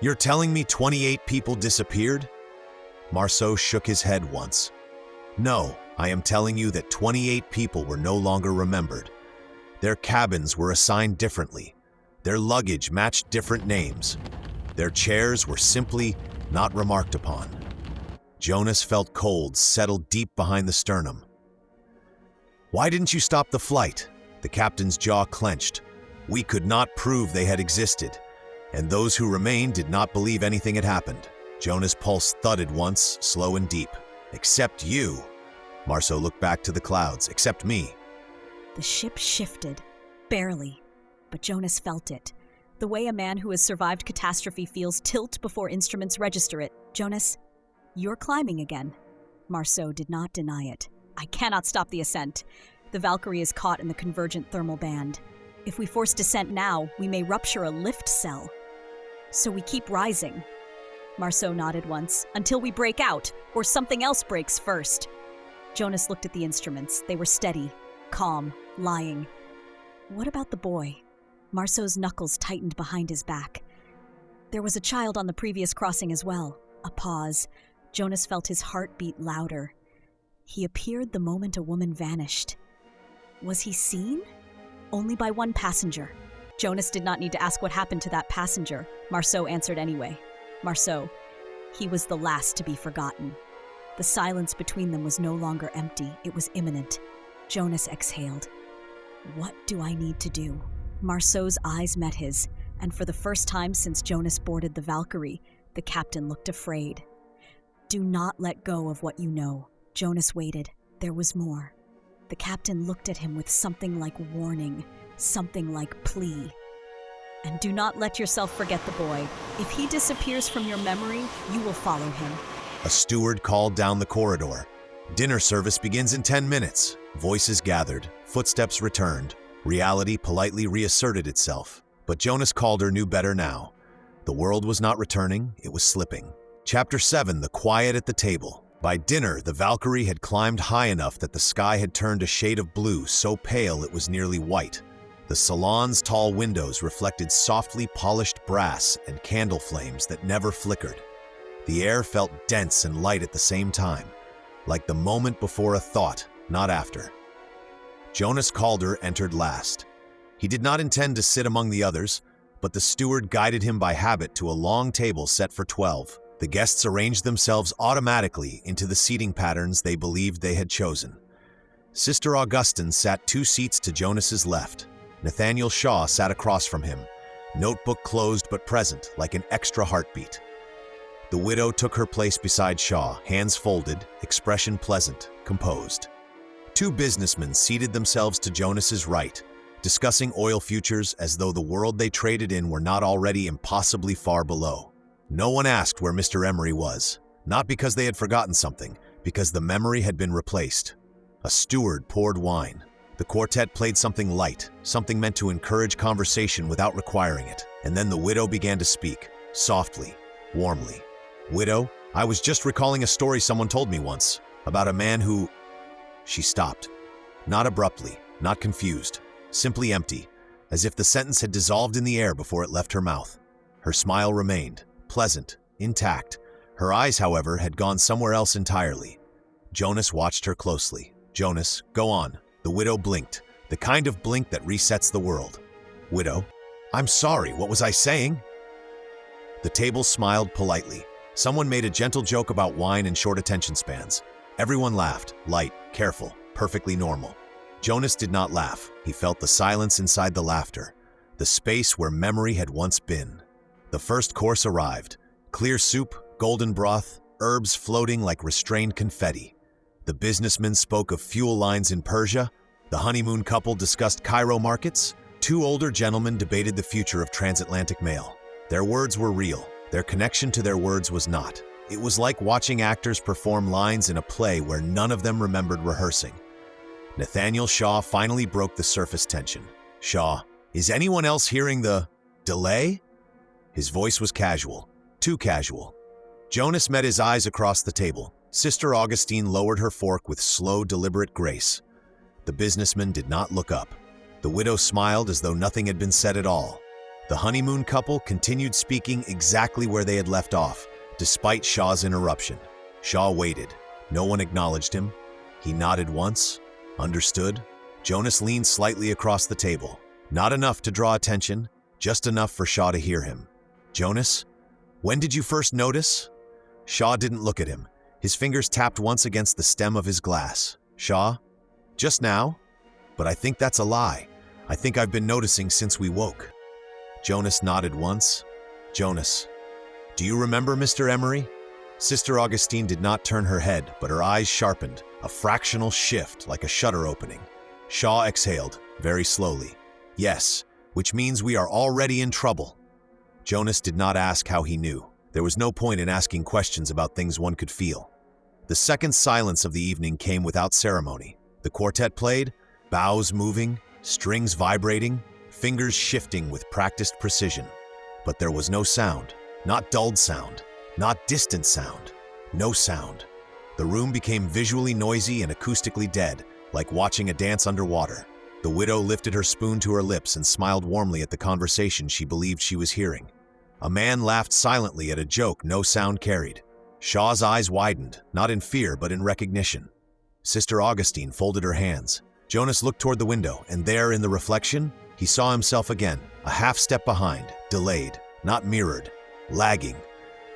You're telling me 28 people disappeared? Marceau shook his head once. No, I am telling you that 28 people were no longer remembered. Their cabins were assigned differently. Their luggage matched different names. Their chairs were simply not remarked upon. Jonas felt cold settle deep behind the sternum. Why didn't you stop the flight? The captain's jaw clenched. We could not prove they had existed, and those who remained did not believe anything had happened. Jonas' pulse thudded once, slow and deep. Except you. Marceau looked back to the clouds. Except me. The ship shifted, barely, but Jonas felt it. The way a man who has survived catastrophe feels tilt before instruments register it. Jonas, you're climbing again. Marceau did not deny it. I cannot stop the ascent. The Valkyrie is caught in the convergent thermal band. If we force descent now, we may rupture a lift cell. So we keep rising. Marceau nodded once. Until we break out, or something else breaks first. Jonas looked at the instruments. They were steady, calm, lying. What about the boy? Marceau's knuckles tightened behind his back. There was a child on the previous crossing as well. A pause. Jonas felt his heart beat louder. He appeared the moment a woman vanished. Was he seen? Only by one passenger. Jonas did not need to ask what happened to that passenger. Marceau answered anyway. Marceau, he was the last to be forgotten. The silence between them was no longer empty. It was imminent. Jonas exhaled. What do I need to do? Marceau's eyes met his, and for the first time since Jonas boarded the Valkyrie, the captain looked afraid. Do not let go of what you know. Jonas waited. There was more. The captain looked at him with something like warning, something like plea. And do not let yourself forget the boy. If he disappears from your memory, you will follow him. A steward called down the corridor. Dinner service begins in 10 minutes. Voices gathered, footsteps returned. Reality politely reasserted itself. But Jonas Calder knew better now. The world was not returning, it was slipping. Chapter 7, The Quiet at the Table. By dinner, the Valkyrie had climbed high enough that the sky had turned a shade of blue so pale it was nearly white. The salon's tall windows reflected softly polished brass and candle flames that never flickered. The air felt dense and light at the same time, like the moment before a thought, not after. Jonas Calder entered last. He did not intend to sit among the others, but the steward guided him by habit to a long table set for 12. The guests arranged themselves automatically into the seating patterns they believed they had chosen. Sister Augustine sat 2 seats to Jonas's left. Nathaniel Shaw sat across from him, notebook closed but present, like an extra heartbeat. The widow took her place beside Shaw, hands folded, expression pleasant, composed. 2 businessmen seated themselves to Jonas's right, discussing oil futures as though the world they traded in were not already impossibly far below. No one asked where Mr. Emery was, not because they had forgotten something, because the memory had been replaced. A steward poured wine. The quartet played something light, something meant to encourage conversation without requiring it. And then the widow began to speak, softly, warmly. Widow, I was just recalling a story someone told me once, about a man who... She stopped. Not abruptly, not confused, simply empty, as if the sentence had dissolved in the air before it left her mouth. Her smile remained, pleasant, intact. Her eyes, however, had gone somewhere else entirely. Jonas watched her closely. Jonas, go on. The widow blinked, the kind of blink that resets the world. Widow, I'm sorry, what was I saying? The table smiled politely. Someone made a gentle joke about wine and short attention spans. Everyone laughed, light, careful, perfectly normal. Jonas did not laugh. He felt the silence inside the laughter, the space where memory had once been. The first course arrived. Clear soup, golden broth, herbs floating like restrained confetti. The businessman spoke of fuel lines in Persia. The honeymoon couple discussed Cairo markets. Two older gentlemen debated the future of transatlantic mail. Their words were real. Their connection to their words was not. It was like watching actors perform lines in a play where none of them remembered rehearsing. Nathaniel Shaw finally broke the surface tension. Shaw, is anyone else hearing the delay? His voice was casual, too casual. Jonas met his eyes across the table. Sister Augustine lowered her fork with slow, deliberate grace. The businessman did not look up. The widow smiled as though nothing had been said at all. The honeymoon couple continued speaking exactly where they had left off, despite Shaw's interruption. Shaw waited. No one acknowledged him. He nodded once. Understood. Jonas leaned slightly across the table. Not enough to draw attention, just enough for Shaw to hear him. Jonas, when did you first notice? Shaw didn't look at him. His fingers tapped once against the stem of his glass. Shaw, just now? But I think that's a lie. I think I've been noticing since we woke. Jonas nodded once. Jonas, do you remember Mr. Emery? Sister Augustine did not turn her head, but her eyes sharpened, a fractional shift like a shutter opening. Shaw exhaled, very slowly. Yes, which means we are already in trouble. Jonas did not ask how he knew. There was no point in asking questions about things one could feel. The second silence of the evening came without ceremony. The quartet played, bows moving, strings vibrating, fingers shifting with practiced precision. But there was no sound, not dulled sound, not distant sound, no sound. The room became visually noisy and acoustically dead, like watching a dance underwater. The widow lifted her spoon to her lips and smiled warmly at the conversation she believed she was hearing. A man laughed silently at a joke no sound carried. Shaw's eyes widened, not in fear but in recognition. Sister Augustine folded her hands. Jonas looked toward the window, and there, in the reflection, he saw himself again, a half step behind, delayed, not mirrored, lagging,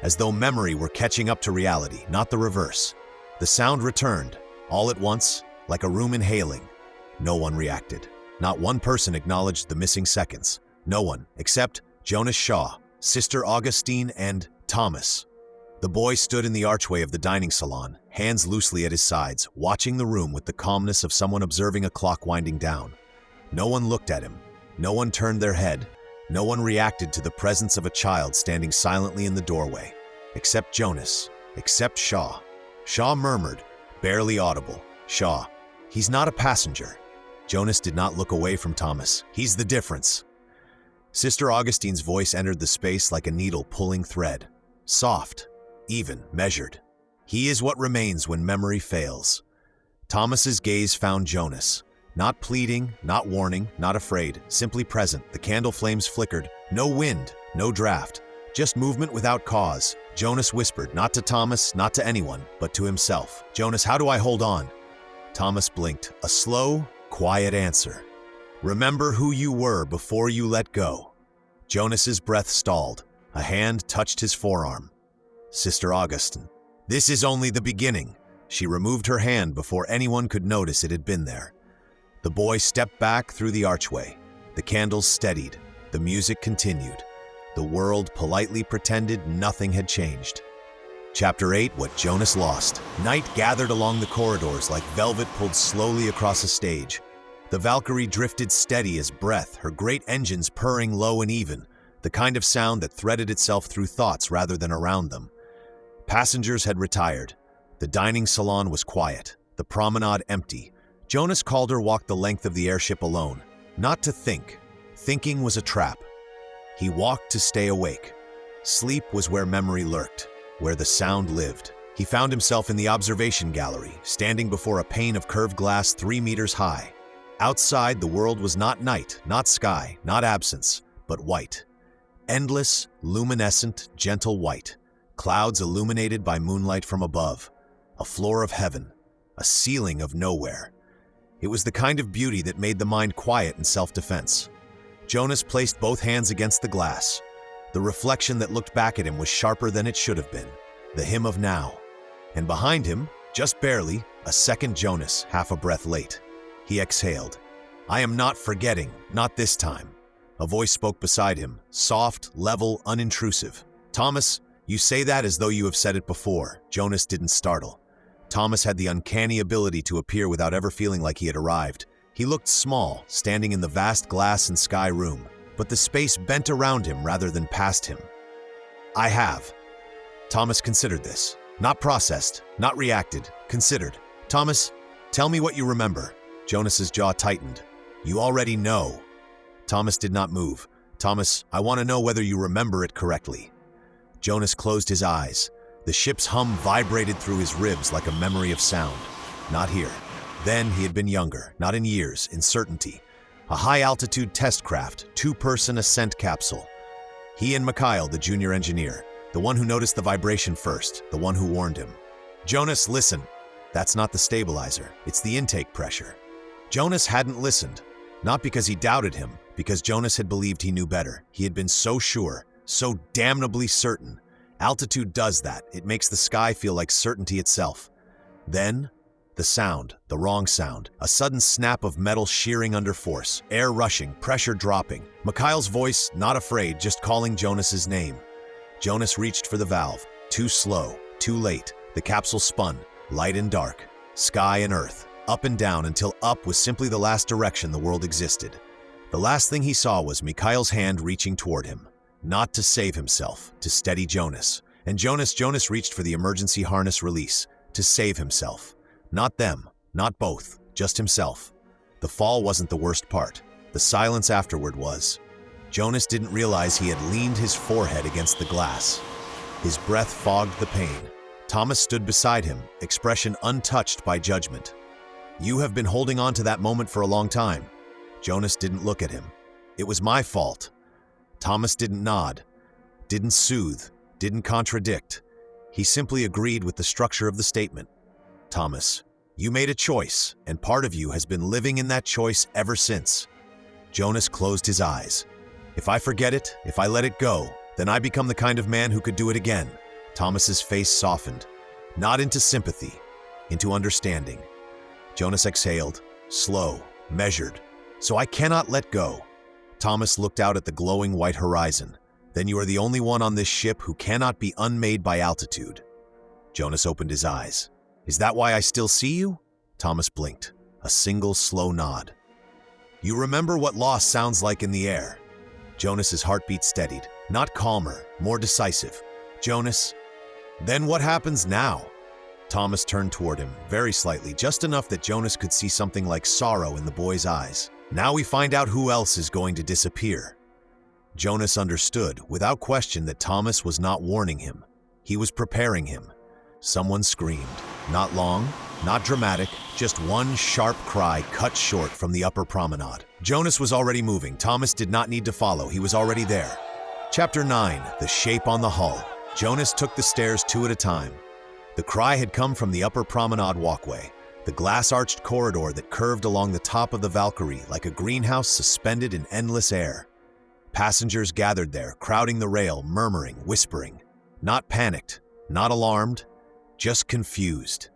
as though memory were catching up to reality, not the reverse. The sound returned, all at once, like a room inhaling. No one reacted. Not one person acknowledged the missing seconds. No one, except Jonas Shaw, Sister Augustine, and Thomas. The boy stood in the archway of the dining salon, hands loosely at his sides, watching the room with the calmness of someone observing a clock winding down. No one looked at him. No one turned their head. No one reacted to the presence of a child standing silently in the doorway. Except Jonas. Except Shaw. Shaw murmured, barely audible. Shaw, he's not a passenger. Jonas did not look away from Thomas. He's the difference. Sister Augustine's voice entered the space like a needle pulling thread. Soft, even, measured. He is what remains when memory fails. Thomas's gaze found Jonas. Not pleading, not warning, not afraid, simply present. The candle flames flickered. No wind, no draft, just movement without cause. Jonas whispered, not to Thomas, not to anyone, but to himself. Jonas, how do I hold on? Thomas blinked, a slow, quiet answer. Remember who you were before you let go. Jonas's breath stalled. A hand touched his forearm. Sister Augustine. This is only the beginning. She removed her hand before anyone could notice it had been there. The boy stepped back through the archway. The candles steadied. The music continued. The world politely pretended nothing had changed. Chapter 8, What Jonas Lost. Night gathered along the corridors like velvet pulled slowly across a stage. The Valkyrie drifted steady as breath, her great engines purring low and even, the kind of sound that threaded itself through thoughts rather than around them. Passengers had retired. The dining salon was quiet, the promenade empty. Jonas Calder walked the length of the airship alone, not to think. Thinking was a trap. He walked to stay awake. Sleep was where memory lurked, where the sound lived. He found himself in the observation gallery, standing before a pane of curved glass 3 meters high. Outside, the world was not night, not sky, not absence, but white. Endless, luminescent, gentle white. Clouds illuminated by moonlight from above. A floor of heaven. A ceiling of nowhere. It was the kind of beauty that made the mind quiet in self-defense. Jonas placed both hands against the glass. The reflection that looked back at him was sharper than it should have been. The hymn of now. And behind him, just barely, a second Jonas, half a breath late. He exhaled. "I am not forgetting, not this time." A voice spoke beside him, soft, level, unintrusive. "Thomas, you say that as though you have said it before." Jonas didn't startle. Thomas had the uncanny ability to appear without ever feeling like he had arrived. He looked small, standing in the vast glass and sky room, but the space bent around him rather than past him. "I have." Thomas considered this. Not processed, not reacted, considered. "Thomas, tell me what you remember." Jonas's jaw tightened. "You already know." Thomas did not move. "Thomas, I want to know whether you remember it correctly." Jonas closed his eyes. The ship's hum vibrated through his ribs like a memory of sound. Not here. Then he had been younger, not in years, in certainty. A high-altitude test craft, two-person ascent capsule. He and Mikhail, the junior engineer, the one who noticed the vibration first, the one who warned him. "Jonas, listen." That's not the stabilizer, it's the intake pressure. Jonas hadn't listened, not because he doubted him, because Jonas had believed he knew better. He had been so sure, so damnably certain. Altitude does that, it makes the sky feel like certainty itself. Then, the sound, the wrong sound, a sudden snap of metal shearing under force, air rushing, pressure dropping. Mikhail's voice, not afraid, just calling Jonas's name. Jonas reached for the valve. Too slow, too late. The capsule spun, light and dark, sky and earth, up and down until up was simply the last direction the world existed. The last thing he saw was Mikhail's hand reaching toward him. Not to save himself, to steady Jonas. And Jonas reached for the emergency harness release, to save himself. Not them, not both, just himself. The fall wasn't the worst part. The silence afterward was. Jonas didn't realize he had leaned his forehead against the glass. His breath fogged the pain. Thomas stood beside him, expression untouched by judgment. "You have been holding on to that moment for a long time." Jonas didn't look at him. "It was my fault." Thomas didn't nod, didn't soothe, didn't contradict. He simply agreed with the structure of the statement. "Thomas, you made a choice, and part of you has been living in that choice ever since." Jonas closed his eyes. "If I forget it, if I let it go, then I become the kind of man who could do it again." Thomas's face softened, not into sympathy, into understanding. Jonas exhaled, slow, measured. "So I cannot let go." Thomas looked out at the glowing white horizon. "Then you are the only one on this ship who cannot be unmade by altitude." Jonas opened his eyes. "Is that why I still see you?" Thomas blinked, a single slow nod. "You remember what loss sounds like in the air." Jonas's heartbeat steadied, not calmer, more decisive. "Jonas, then what happens now?" Thomas turned toward him, very slightly, just enough that Jonas could see something like sorrow in the boy's eyes. "Now we find out who else is going to disappear." Jonas understood, without question, that Thomas was not warning him. He was preparing him. Someone screamed. Not long, not dramatic, just one sharp cry cut short from the upper promenade. Jonas was already moving. Thomas did not need to follow. He was already there. Chapter 9, The Shape on the Hull. Jonas took the stairs two at a time. The cry had come from the upper promenade walkway, the glass-arched corridor that curved along the top of the Valkyrie like a greenhouse suspended in endless air. Passengers gathered there, crowding the rail, murmuring, whispering. Not panicked, not alarmed, just confused.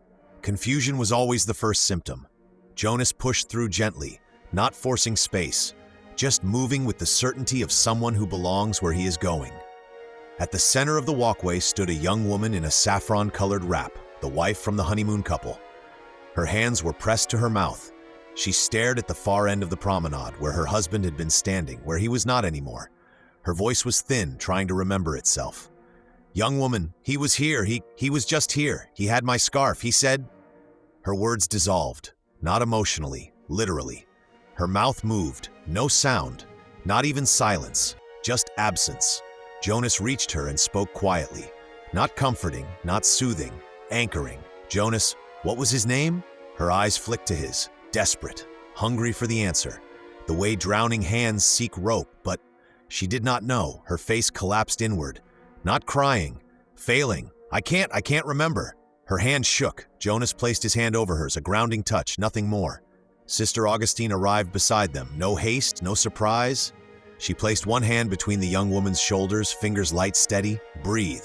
Confusion was always the first symptom. Jonas pushed through gently, not forcing space, just moving with the certainty of someone who belongs where he is going. At the center of the walkway stood a young woman in a saffron-colored wrap, the wife from the honeymoon couple. Her hands were pressed to her mouth. She stared at the far end of the promenade, where her husband had been standing, where he was not anymore. Her voice was thin, trying to remember itself. "Young woman, he was here, he was just here. He had my scarf, he said." Her words dissolved, not emotionally, literally. Her mouth moved, no sound, not even silence, just absence. Jonas reached her and spoke quietly, not comforting, not soothing, anchoring. "Jonas, what was his name?" Her eyes flicked to his, desperate, hungry for the answer, the way drowning hands seek rope, but she did not know. Her face collapsed inward, not crying, failing. I can't remember." Her hand shook. Jonas placed his hand over hers, a grounding touch, nothing more. Sister Augustine arrived beside them. No haste, no surprise. She placed one hand between the young woman's shoulders, fingers light, steady. Breathe.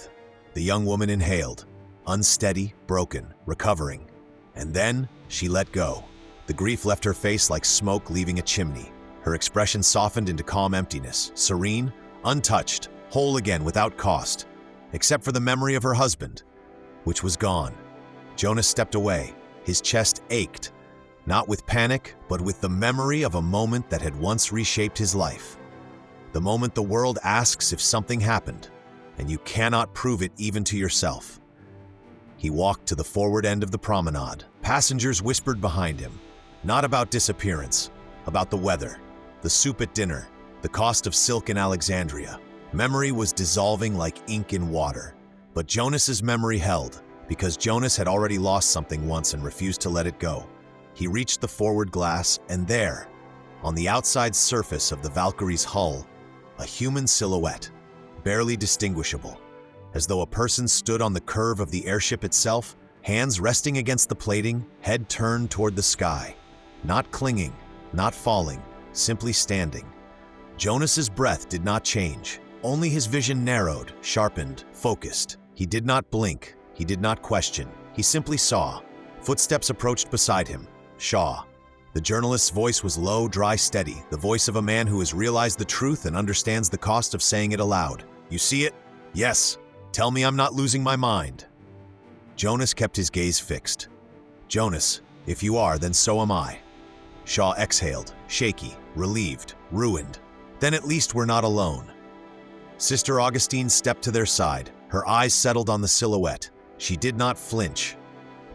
The young woman inhaled. Unsteady, broken, recovering. And then she let go. The grief left her face like smoke leaving a chimney. Her expression softened into calm emptiness, serene, untouched, whole again without cost, except for the memory of her husband, which was gone. Jonas stepped away. His chest ached, not with panic, but with the memory of a moment that had once reshaped his life. The moment the world asks if something happened, and you cannot prove it even to yourself. He walked to the forward end of the promenade. Passengers whispered behind him, not about disappearance, about the weather, the soup at dinner, the cost of silk in Alexandria. Memory was dissolving like ink in water. But Jonas's memory held, because Jonas had already lost something once and refused to let it go. He reached the forward glass, and there, on the outside surface of the Valkyrie's hull, a human silhouette, barely distinguishable, as though a person stood on the curve of the airship itself, hands resting against the plating, head turned toward the sky. Not clinging, not falling, simply standing. Jonas's breath did not change. Only his vision narrowed, sharpened, focused. He did not blink. He did not question. He simply saw. Footsteps approached beside him. Shaw. The journalist's voice was low, dry, steady, the voice of a man who has realized the truth and understands the cost of saying it aloud. You see it? Yes. Tell me I'm not losing my mind. Jonas kept his gaze fixed. Jonas, if you are, then so am I. Shaw exhaled, shaky, relieved, ruined. Then at least we're not alone. Sister Augustine stepped to their side. Her eyes settled on the silhouette. She did not flinch.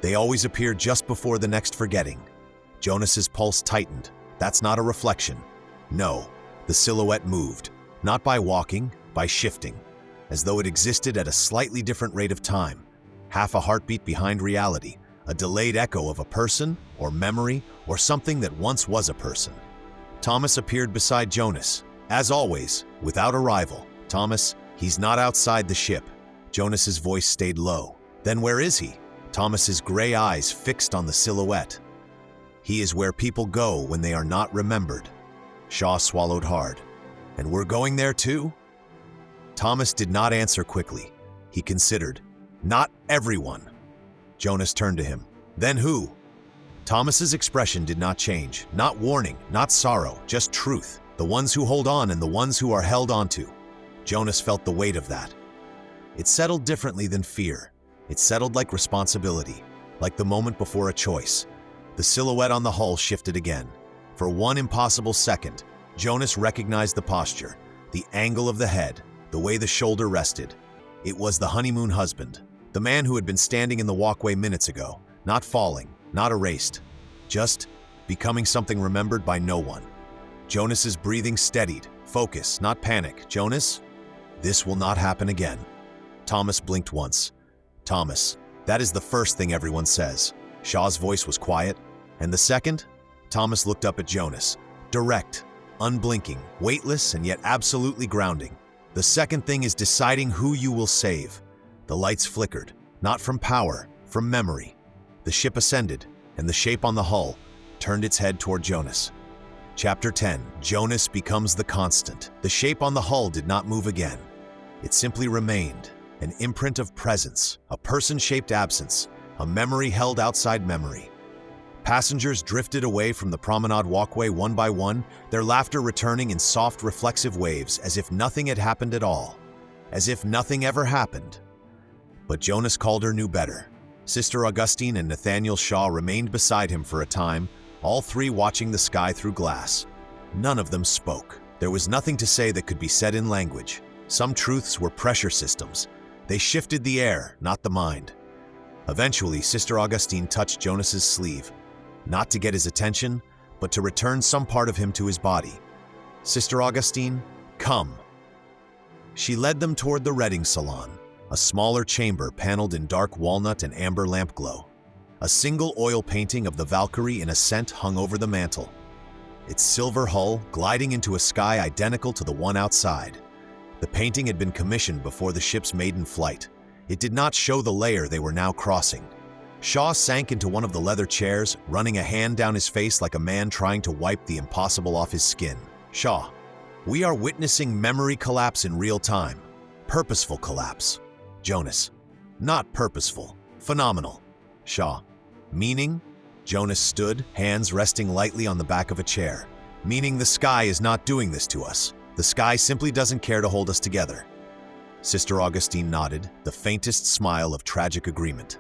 They always appear just before the next forgetting. Jonas's pulse tightened. That's not a reflection. No, the silhouette moved, not by walking, by shifting, as though it existed at a slightly different rate of time, half a heartbeat behind reality, a delayed echo of a person, or memory, or something that once was a person. Thomas appeared beside Jonas, as always, without a rival. Thomas, he's not outside the ship. Jonas's voice stayed low. Then where is he? Thomas's gray eyes fixed on the silhouette. He is where people go when they are not remembered. Shaw swallowed hard. And we're going there too? Thomas did not answer quickly. He considered. Not everyone. Jonas turned to him. Then who? Thomas's expression did not change. Not warning, not sorrow, just truth. The ones who hold on and the ones who are held onto. Jonas felt the weight of that. It settled differently than fear. It settled like responsibility, like the moment before a choice. The silhouette on the hull shifted again. For one impossible second, Jonas recognized the posture, the angle of the head, the way the shoulder rested. It was the honeymoon husband, the man who had been standing in the walkway minutes ago, not falling, not erased, just becoming something remembered by no one. Jonas's breathing steadied, focus, not panic. Jonas, this will not happen again. Thomas blinked once. Thomas, that is the first thing everyone says. Shaw's voice was quiet. And the second? Thomas looked up at Jonas. Direct, unblinking, weightless, and yet absolutely grounding. The second thing is deciding who you will save. The lights flickered, not from power, from memory. The ship ascended, and the shape on the hull turned its head toward Jonas. Chapter 10. Jonas becomes the constant. The shape on the hull did not move again. It simply remained, an imprint of presence, a person-shaped absence, a memory held outside memory. Passengers drifted away from the promenade walkway one by one, their laughter returning in soft, reflexive waves, as if nothing had happened at all, as if nothing ever happened. But Jonas Calder knew better. Sister Augustine and Nathaniel Shaw remained beside him for a time, all three watching the sky through glass. None of them spoke. There was nothing to say that could be said in language. Some truths were pressure systems. They shifted the air, not the mind. Eventually, Sister Augustine touched Jonas's sleeve, not to get his attention, but to return some part of him to his body. Sister Augustine, come. She led them toward the Reading Salon, a smaller chamber paneled in dark walnut and amber lamp glow. A single oil painting of the Valkyrie in ascent hung over the mantel, its silver hull gliding into a sky identical to the one outside. The painting had been commissioned before the ship's maiden flight. It did not show the layer they were now crossing. Shaw sank into one of the leather chairs, running a hand down his face like a man trying to wipe the impossible off his skin. Shaw, We are witnessing memory collapse in real time. Purposeful collapse. Jonas. Not purposeful. Phenomenal. Shaw. Meaning? Jonas stood, hands resting lightly on the back of a chair. Meaning the sky is not doing this to us. The sky simply doesn't care to hold us together. Sister Augustine nodded, the faintest smile of tragic agreement.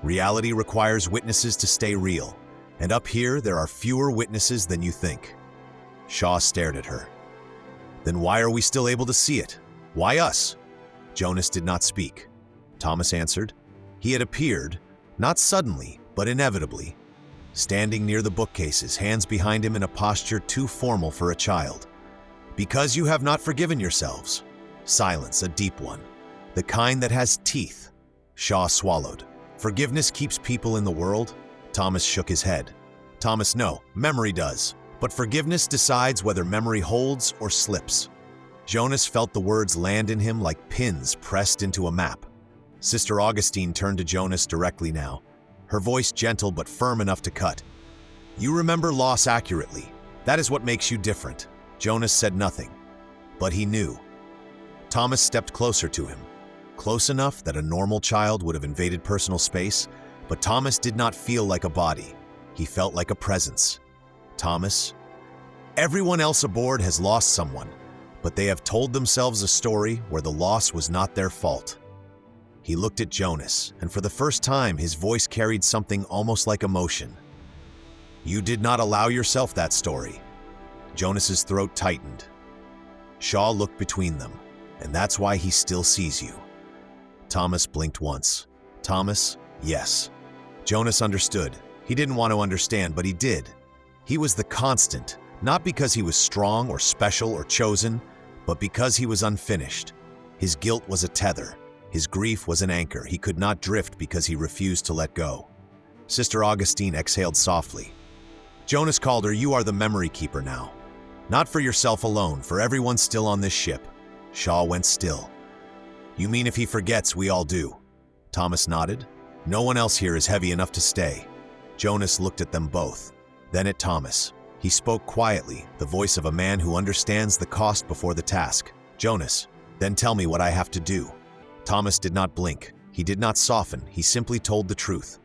Reality requires witnesses to stay real, and up here there are fewer witnesses than you think. Shaw stared at her. Then why are we still able to see it? Why us? Jonas did not speak. Thomas answered. He had appeared, not suddenly, but inevitably, standing near the bookcases, hands behind him in a posture too formal for a child. Because you have not forgiven yourselves. Silence, a deep one. The kind that has teeth. Shaw swallowed. Forgiveness keeps people in the world? Thomas shook his head. Thomas, no, memory does. But forgiveness decides whether memory holds or slips. Jonas felt the words land in him like pins pressed into a map. Sister Augustine turned to Jonas directly now, her voice gentle but firm enough to cut. You remember loss accurately. That is what makes you different. Jonas said nothing, but he knew. Thomas stepped closer to him, close enough that a normal child would have invaded personal space, but Thomas did not feel like a body. He felt like a presence. Thomas, everyone else aboard has lost someone, but they have told themselves a story where the loss was not their fault. He looked at Jonas, and for the first time, his voice carried something almost like emotion. You did not allow yourself that story. Jonas's throat tightened. Shaw looked between them, and that's why he still sees you. Thomas blinked once. Thomas, yes. Jonas understood. He didn't want to understand, but he did. He was the constant, not because he was strong or special or chosen, but because he was unfinished. His guilt was a tether. His grief was an anchor. He could not drift because he refused to let go. Sister Augustine exhaled softly. Jonas called her, you are the memory keeper now. Not for yourself alone, for everyone still on this ship. Shaw went still. You mean if he forgets, we all do? Thomas nodded. No one else here is heavy enough to stay. Jonas looked at them both, then at Thomas. He spoke quietly, the voice of a man who understands the cost before the task. Jonas, then tell me what I have to do. Thomas did not blink. He did not soften. He simply told the truth.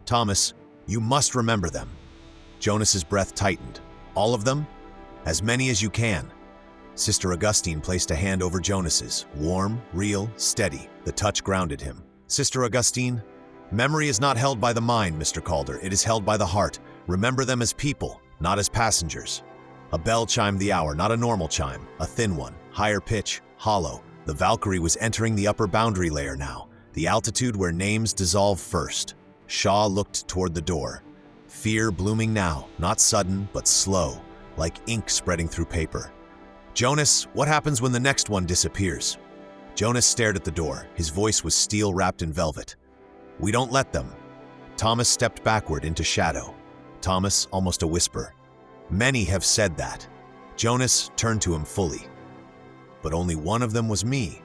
Thomas, you must remember them. Jonas's breath tightened. All of them? As many as you can. Sister Augustine placed a hand over Jonas's. Warm, real, steady. The touch grounded him. Sister Augustine, memory is not held by the mind, Mr. Calder. It is held by the heart. Remember them as people, not as passengers. A bell chimed the hour, not a normal chime. A thin one, higher pitch, hollow. The Valkyrie was entering the upper boundary layer now, the altitude where names dissolve first. Shaw looked toward the door. Fear blooming now, not sudden, but slow, like ink spreading through paper. Jonas, what happens when the next one disappears? Jonas stared at the door. His voice was steel wrapped in velvet. We don't let them. Thomas stepped backward into shadow. Thomas, almost a whisper. Many have said that. Jonas turned to him fully. But only one of them was me.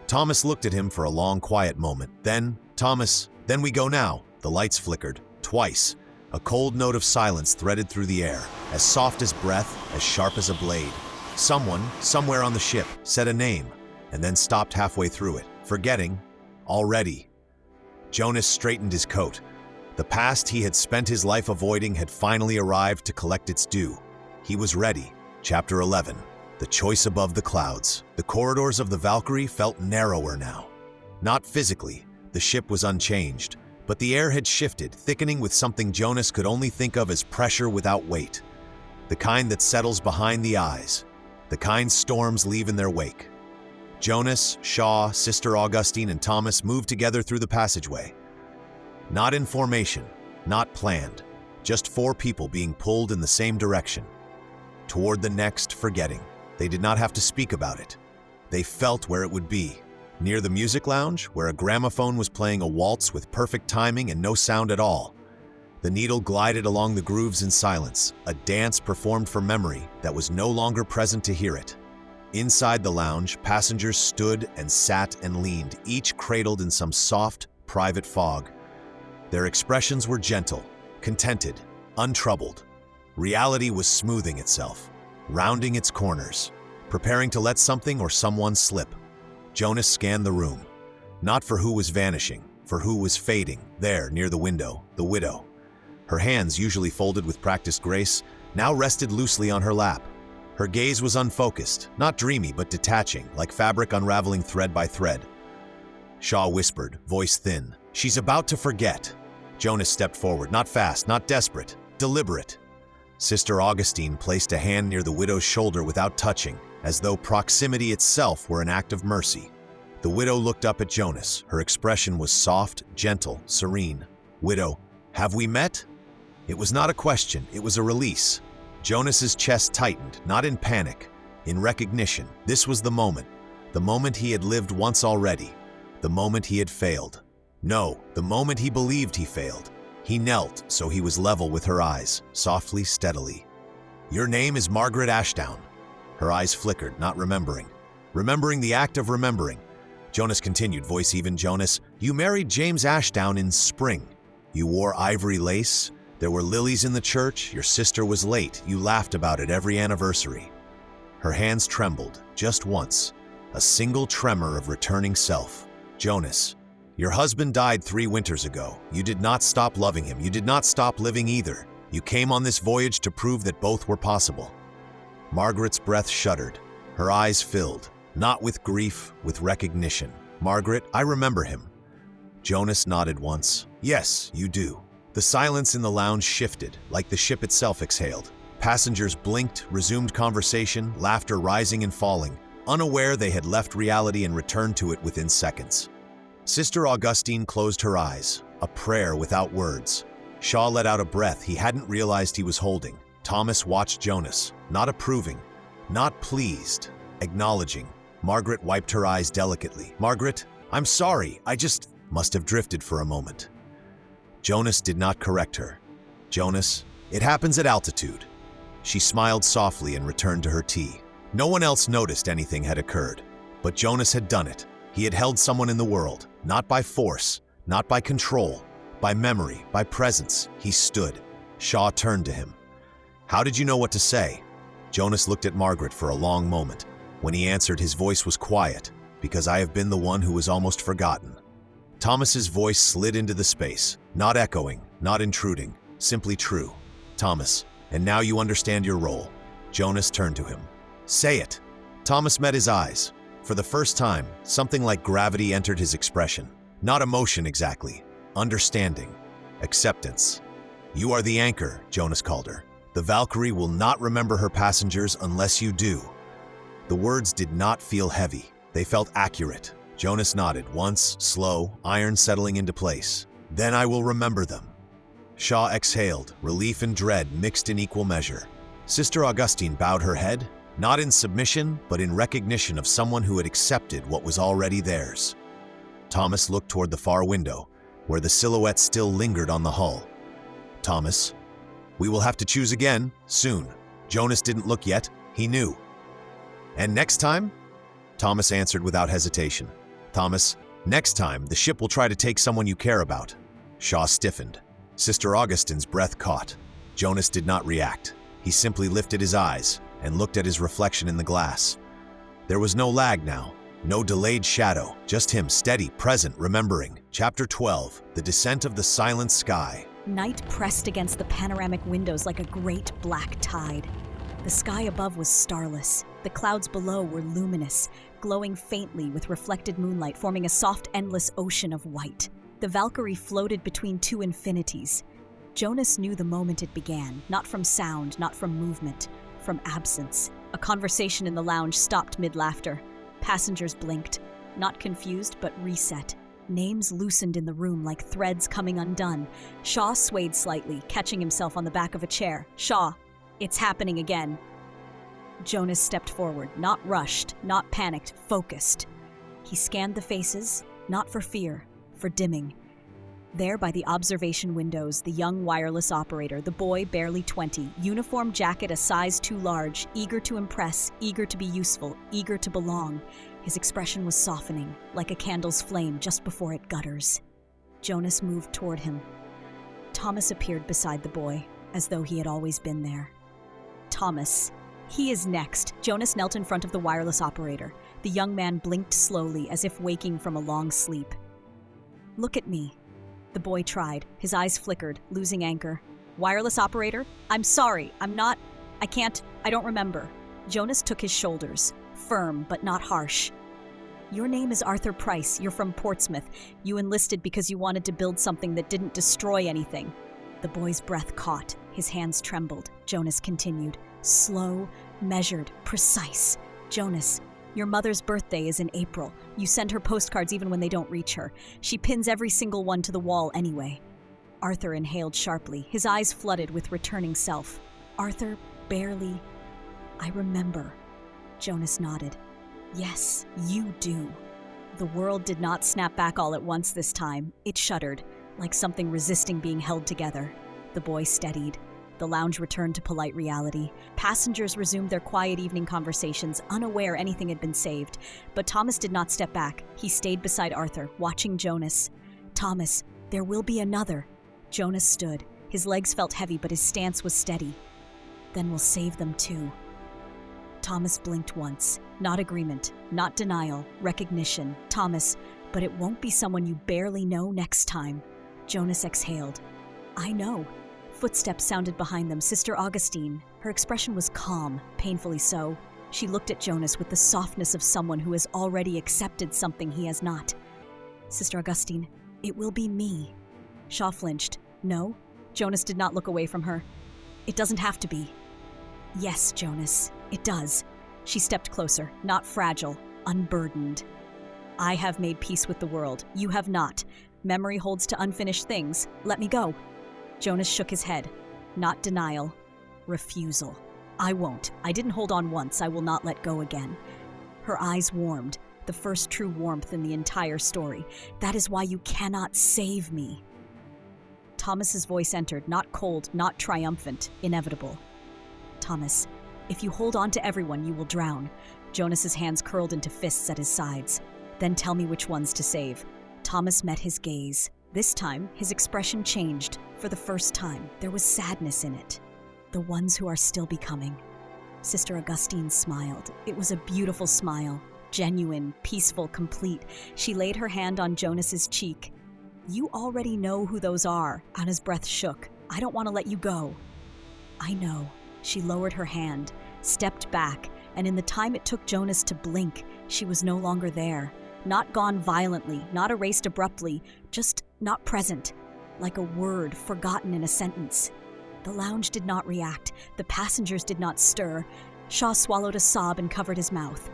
Thomas looked at him for a long, quiet moment. Then, Thomas, then we go now. The lights flickered, twice. A cold note of silence threaded through the air, as soft as breath, as sharp as a blade. Someone, somewhere on the ship, said a name, and then stopped halfway through it, forgetting, already. Jonas straightened his coat. The past he had spent his life avoiding had finally arrived to collect its due. He was ready. Chapter 11. The choice above the clouds. The corridors of the Valkyrie felt narrower now. Not physically, the ship was unchanged, but the air had shifted, thickening with something Jonas could only think of as pressure without weight. The kind that settles behind the eyes. The kind storms leave in their wake. Jonas, Shaw, Sister Augustine, and Thomas moved together through the passageway. Not in formation, not planned, just four people being pulled in the same direction. Toward the next, forgetting. They did not have to speak about it. They felt where it would be. Near the music lounge, where a gramophone was playing a waltz with perfect timing and no sound at all. The needle glided along the grooves in silence, a dance performed for memory that was no longer present to hear it. Inside the lounge, passengers stood and sat and leaned, each cradled in some soft, private fog. Their expressions were gentle, contented, untroubled. Reality was smoothing itself, rounding its corners. preparing to let something or someone slip. Jonas scanned the room, not for who was vanishing, for who was fading. There, near the window, the widow. Her hands, usually folded with practiced grace, now rested loosely on her lap. Her gaze was unfocused, not dreamy but detaching, like fabric unraveling thread by thread. Shaw whispered, voice thin, "She's about to forget." Jonas stepped forward, not fast, not desperate, deliberate. Sister Augustine placed a hand near the widow's shoulder without touching, as though proximity itself were an act of mercy. The widow looked up at Jonas. Her expression was soft, gentle, serene. "Widow, have we met?" It was not a question, it was a release. Jonas's chest tightened, not in panic, in recognition. This was the moment he had lived once already, the moment he had failed. No, the moment he believed he failed. He knelt, so he was level with her eyes, softly, steadily. "Your name is Margaret Ashdown." Her eyes flickered, not remembering. Remembering the act of remembering. Jonas continued, voice even. "Jonas, you married James Ashdown in spring. You wore ivory lace. There were lilies in the church. Your sister was late. You laughed about it every anniversary." Her hands trembled, just once. A single tremor of returning self. "Jonas, your husband died 3 winters ago. You did not stop loving him. You did not stop living either. You came on this voyage to prove that both were possible." Margaret's breath shuddered. Her eyes filled, not with grief, with recognition. "Margaret, I remember him." Jonas nodded once. "Yes, you do." The silence in the lounge shifted, like the ship itself exhaled. Passengers blinked, resumed conversation, laughter rising and falling, unaware they had left reality and returned to it within seconds. Sister Augustine closed her eyes, a prayer without words. Shaw let out a breath he hadn't realized he was holding. Thomas watched Jonas, not approving, not pleased, acknowledging. Margaret wiped her eyes delicately. "Margaret, I'm sorry, I just must have drifted for a moment." Jonas did not correct her. "Jonas, it happens at altitude." She smiled softly and returned to her tea. No one else noticed anything had occurred, but Jonas had done it. He had held someone in the world, not by force, not by control, by memory, by presence. He stood. Shaw turned to him. "How did you know what to say?" Jonas looked at Margaret for a long moment. When he answered, his voice was quiet, "Because I have been the one who was almost forgotten." Thomas's voice slid into the space, not echoing, not intruding, simply true. "Thomas, and now you understand your role." Jonas turned to him. "Say it." Thomas met his eyes. For the first time, something like gravity entered his expression. Not emotion exactly, understanding, acceptance. "You are the anchor," Jonas called her. "The Valkyrie will not remember her passengers unless you do." The words did not feel heavy. They felt accurate. Jonas nodded once, slow, iron settling into place. "Then I will remember them." Shaw exhaled, relief and dread mixed in equal measure. Sister Augustine bowed her head, not in submission, but in recognition of someone who had accepted what was already theirs. Thomas looked toward the far window, where the silhouette still lingered on the hull. "Thomas, we will have to choose again, soon." Jonas didn't look yet. He knew. "And next time?" Thomas answered without hesitation. "Thomas, next time the ship will try to take someone you care about." Shaw stiffened. Sister Augustine's breath caught. Jonas did not react. He simply lifted his eyes and looked at his reflection in the glass. There was no lag now, no delayed shadow, just him, steady, present, remembering. Chapter 12, The Descent of the Silent Sky. Night pressed against the panoramic windows like a great black tide. The sky above was starless. The clouds below were luminous, glowing faintly with reflected moonlight, forming a soft, endless ocean of white. The Valkyrie floated between 2 infinities. Jonas knew the moment it began, not from sound, not from movement, from absence. A conversation in the lounge stopped mid-laughter. Passengers blinked, not confused, but reset. Names loosened in the room like threads coming undone. Shaw swayed slightly, catching himself on the back of a chair. "Shaw, it's happening again." Jonas stepped forward, not rushed, not panicked, focused. He scanned the faces, not for fear, for dimming. There by the observation windows, the young wireless operator, the boy barely 20, uniform jacket a size too large, eager to impress, eager to be useful, eager to belong. His expression was softening, like a candle's flame just before it gutters. Jonas moved toward him. Thomas appeared beside the boy, as though he had always been there. "Thomas, He is next. Jonas knelt in front of the wireless operator. The young man blinked slowly, as if waking from a long sleep. Look at me. The boy tried. His eyes flickered, losing anchor. Wireless operator? I'm sorry. I don't remember. Jonas took his shoulders. Firm, but not harsh. Your name is Arthur Price. You're from Portsmouth. You enlisted because you wanted to build something that didn't destroy anything. The boy's breath caught. His hands trembled. Jonas continued. Slow, measured, precise. Jonas, your mother's birthday is in April. You send her postcards even when they don't reach her. She pins every single one to the wall anyway. Arthur inhaled sharply, his eyes flooded with returning self. Arthur, barely. I remember. Jonas nodded. Yes, you do. The world did not snap back all at once this time. It shuddered, like something resisting being held together. The boy steadied. The lounge returned to polite reality. Passengers resumed their quiet evening conversations, unaware anything had been saved. But Thomas did not step back. He stayed beside Arthur, watching Jonas. Thomas, there will be another. Jonas stood. His legs felt heavy, but his stance was steady. Then we'll save them too. Thomas blinked once. Not agreement, not denial, recognition. Thomas, but it won't be someone you barely know next time. Jonas exhaled. I know. Footsteps sounded behind them. Sister Augustine. Her expression was calm, painfully so. She looked at Jonas with the softness of someone who has already accepted something he has not. Sister Augustine, it will be me. Shaw flinched. No? Jonas did not look away from her. It doesn't have to be. Yes, Jonas, it does. She stepped closer, not fragile, unburdened. I have made peace with the world. You have not. Memory holds to unfinished things. Let me go. Jonas shook his head. Not denial. Refusal. I won't. I didn't hold on once. I will not let go again. Her eyes warmed, the first true warmth in the entire story. That is why you cannot save me. Thomas's voice entered, not cold, not triumphant, inevitable. Thomas, if you hold on to everyone, you will drown. Jonas's hands curled into fists at his sides. Then tell me which ones to save. Thomas met his gaze. This time, his expression changed. For the first time, there was sadness in it. The ones who are still becoming. Sister Augustine smiled. It was a beautiful smile. Genuine, peaceful, complete. She laid her hand on Jonas's cheek. You already know who those are. Anna's breath shook. I don't want to let you go. I know. She lowered her hand, stepped back, and in the time it took Jonas to blink, she was no longer there. Not gone violently, not erased abruptly, just not present. Like a word forgotten in a sentence. The lounge did not react. The passengers did not stir. Shaw swallowed a sob and covered his mouth.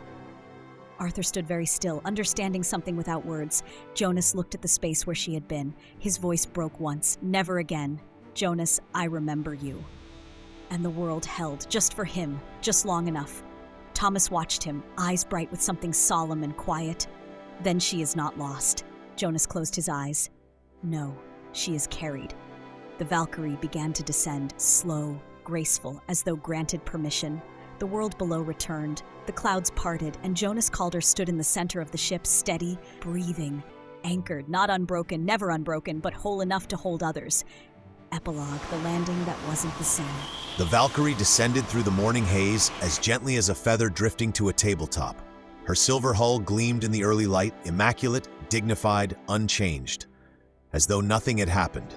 Arthur stood very still, understanding something without words. Jonas looked at the space where she had been. His voice broke once. Never again. Jonas, I remember you. And the world held, just for him, just long enough. Thomas watched him, eyes bright with something solemn and quiet. Then she is not lost. Jonas closed his eyes. No, she is carried. The Valkyrie began to descend, slow, graceful, as though granted permission. The world below returned, the clouds parted, and Jonas Calder stood in the center of the ship, steady, breathing, anchored, not unbroken, never unbroken, but whole enough to hold others. Epilogue, the landing that wasn't the same. The Valkyrie descended through the morning haze as gently as a feather drifting to a tabletop. Her silver hull gleamed in the early light, immaculate, dignified, unchanged. As though nothing had happened.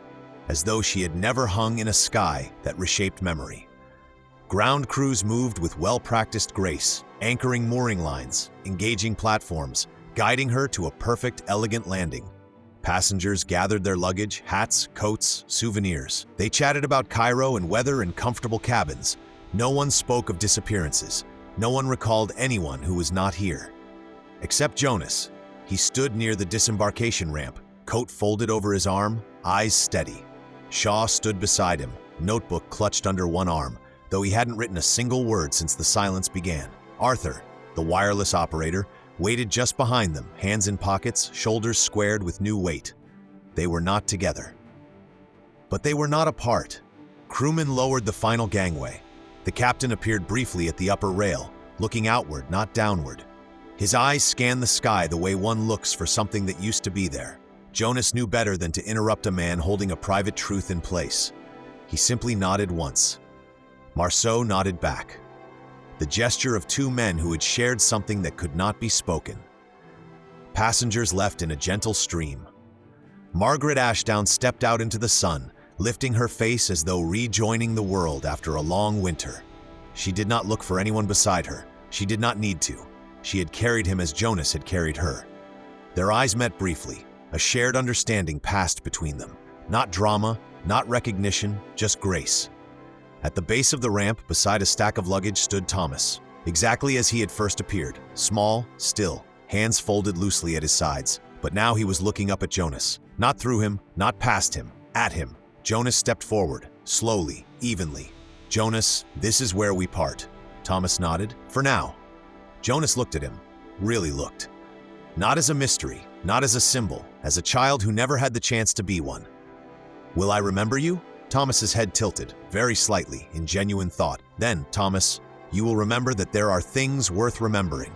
As though she had never hung in a sky that reshaped memory. Ground crews moved with well-practiced grace, anchoring mooring lines, engaging platforms, guiding her to a perfect, elegant landing. Passengers gathered their luggage, hats, coats, souvenirs. They chatted about Cairo and weather and comfortable cabins. No one spoke of disappearances. No one recalled anyone who was not here. Except Jonas. He stood near the disembarkation ramp, coat folded over his arm, eyes steady. Shaw stood beside him, notebook clutched under one arm, though he hadn't written a single word since the silence began. Arthur, the wireless operator, waited just behind them, hands in pockets, shoulders squared with new weight. They were not together. But they were not apart. Crewmen lowered the final gangway. The captain appeared briefly at the upper rail, looking outward, not downward. His eyes scanned the sky the way one looks for something that used to be there. Jonas knew better than to interrupt a man holding a private truth in place. He simply nodded once. Marceau nodded back. the gesture of two men who had shared something that could not be spoken. Passengers left in a gentle stream. Margaret Ashdown stepped out into the sun, lifting her face as though rejoining the world after a long winter. She did not look for anyone beside her. She did not need to. She had carried him as Jonas had carried her. Their eyes met briefly. A shared understanding passed between them. Not drama, not recognition, just grace. At the base of the ramp, beside a stack of luggage, stood Thomas, exactly as he had first appeared, small, still, hands folded loosely at his sides. But now he was looking up at Jonas. Not through him, not past him, at him. Jonas stepped forward, slowly, evenly. "Jonas, this is where we part." Thomas nodded. "For now." Jonas looked at him, really looked. Not as a mystery, not as a symbol, as a child who never had the chance to be one. "Will I remember you?" Thomas's head tilted, very slightly, in genuine thought. "Then, Thomas, you will remember that there are things worth remembering."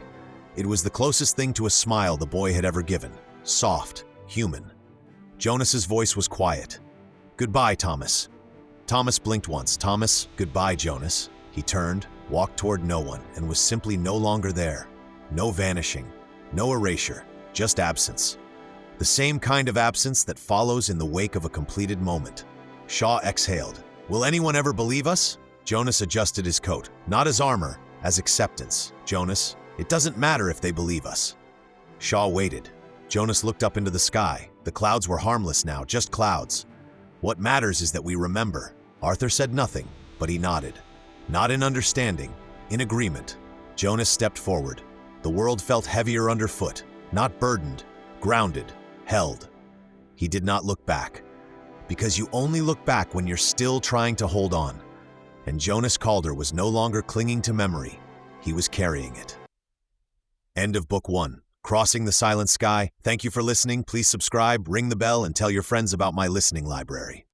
It was the closest thing to a smile the boy had ever given. Soft, human. Jonas's voice was quiet. "Goodbye, Thomas." Thomas blinked once. "Thomas, goodbye, Jonas." He turned, walked toward no one, and was simply no longer there. No vanishing, no erasure, just absence. The same kind of absence that follows in the wake of a completed moment. Shaw exhaled. "Will anyone ever believe us?" Jonas adjusted his coat, not as armor, as acceptance. "Jonas, it doesn't matter if they believe us." Shaw waited. Jonas looked up into the sky. The clouds were harmless now, just clouds. "What matters is that we remember." Arthur said nothing, but he nodded. Not in understanding, in agreement. Jonas stepped forward. The world felt heavier underfoot, not burdened, grounded, held. He did not look back. Because you only look back when you're still trying to hold on. And Jonas Calder was no longer clinging to memory. He was carrying it. End of Book 1. Crossing the Silent Sky. Thank you for listening. Please subscribe, ring the bell, and tell your friends about my listening library.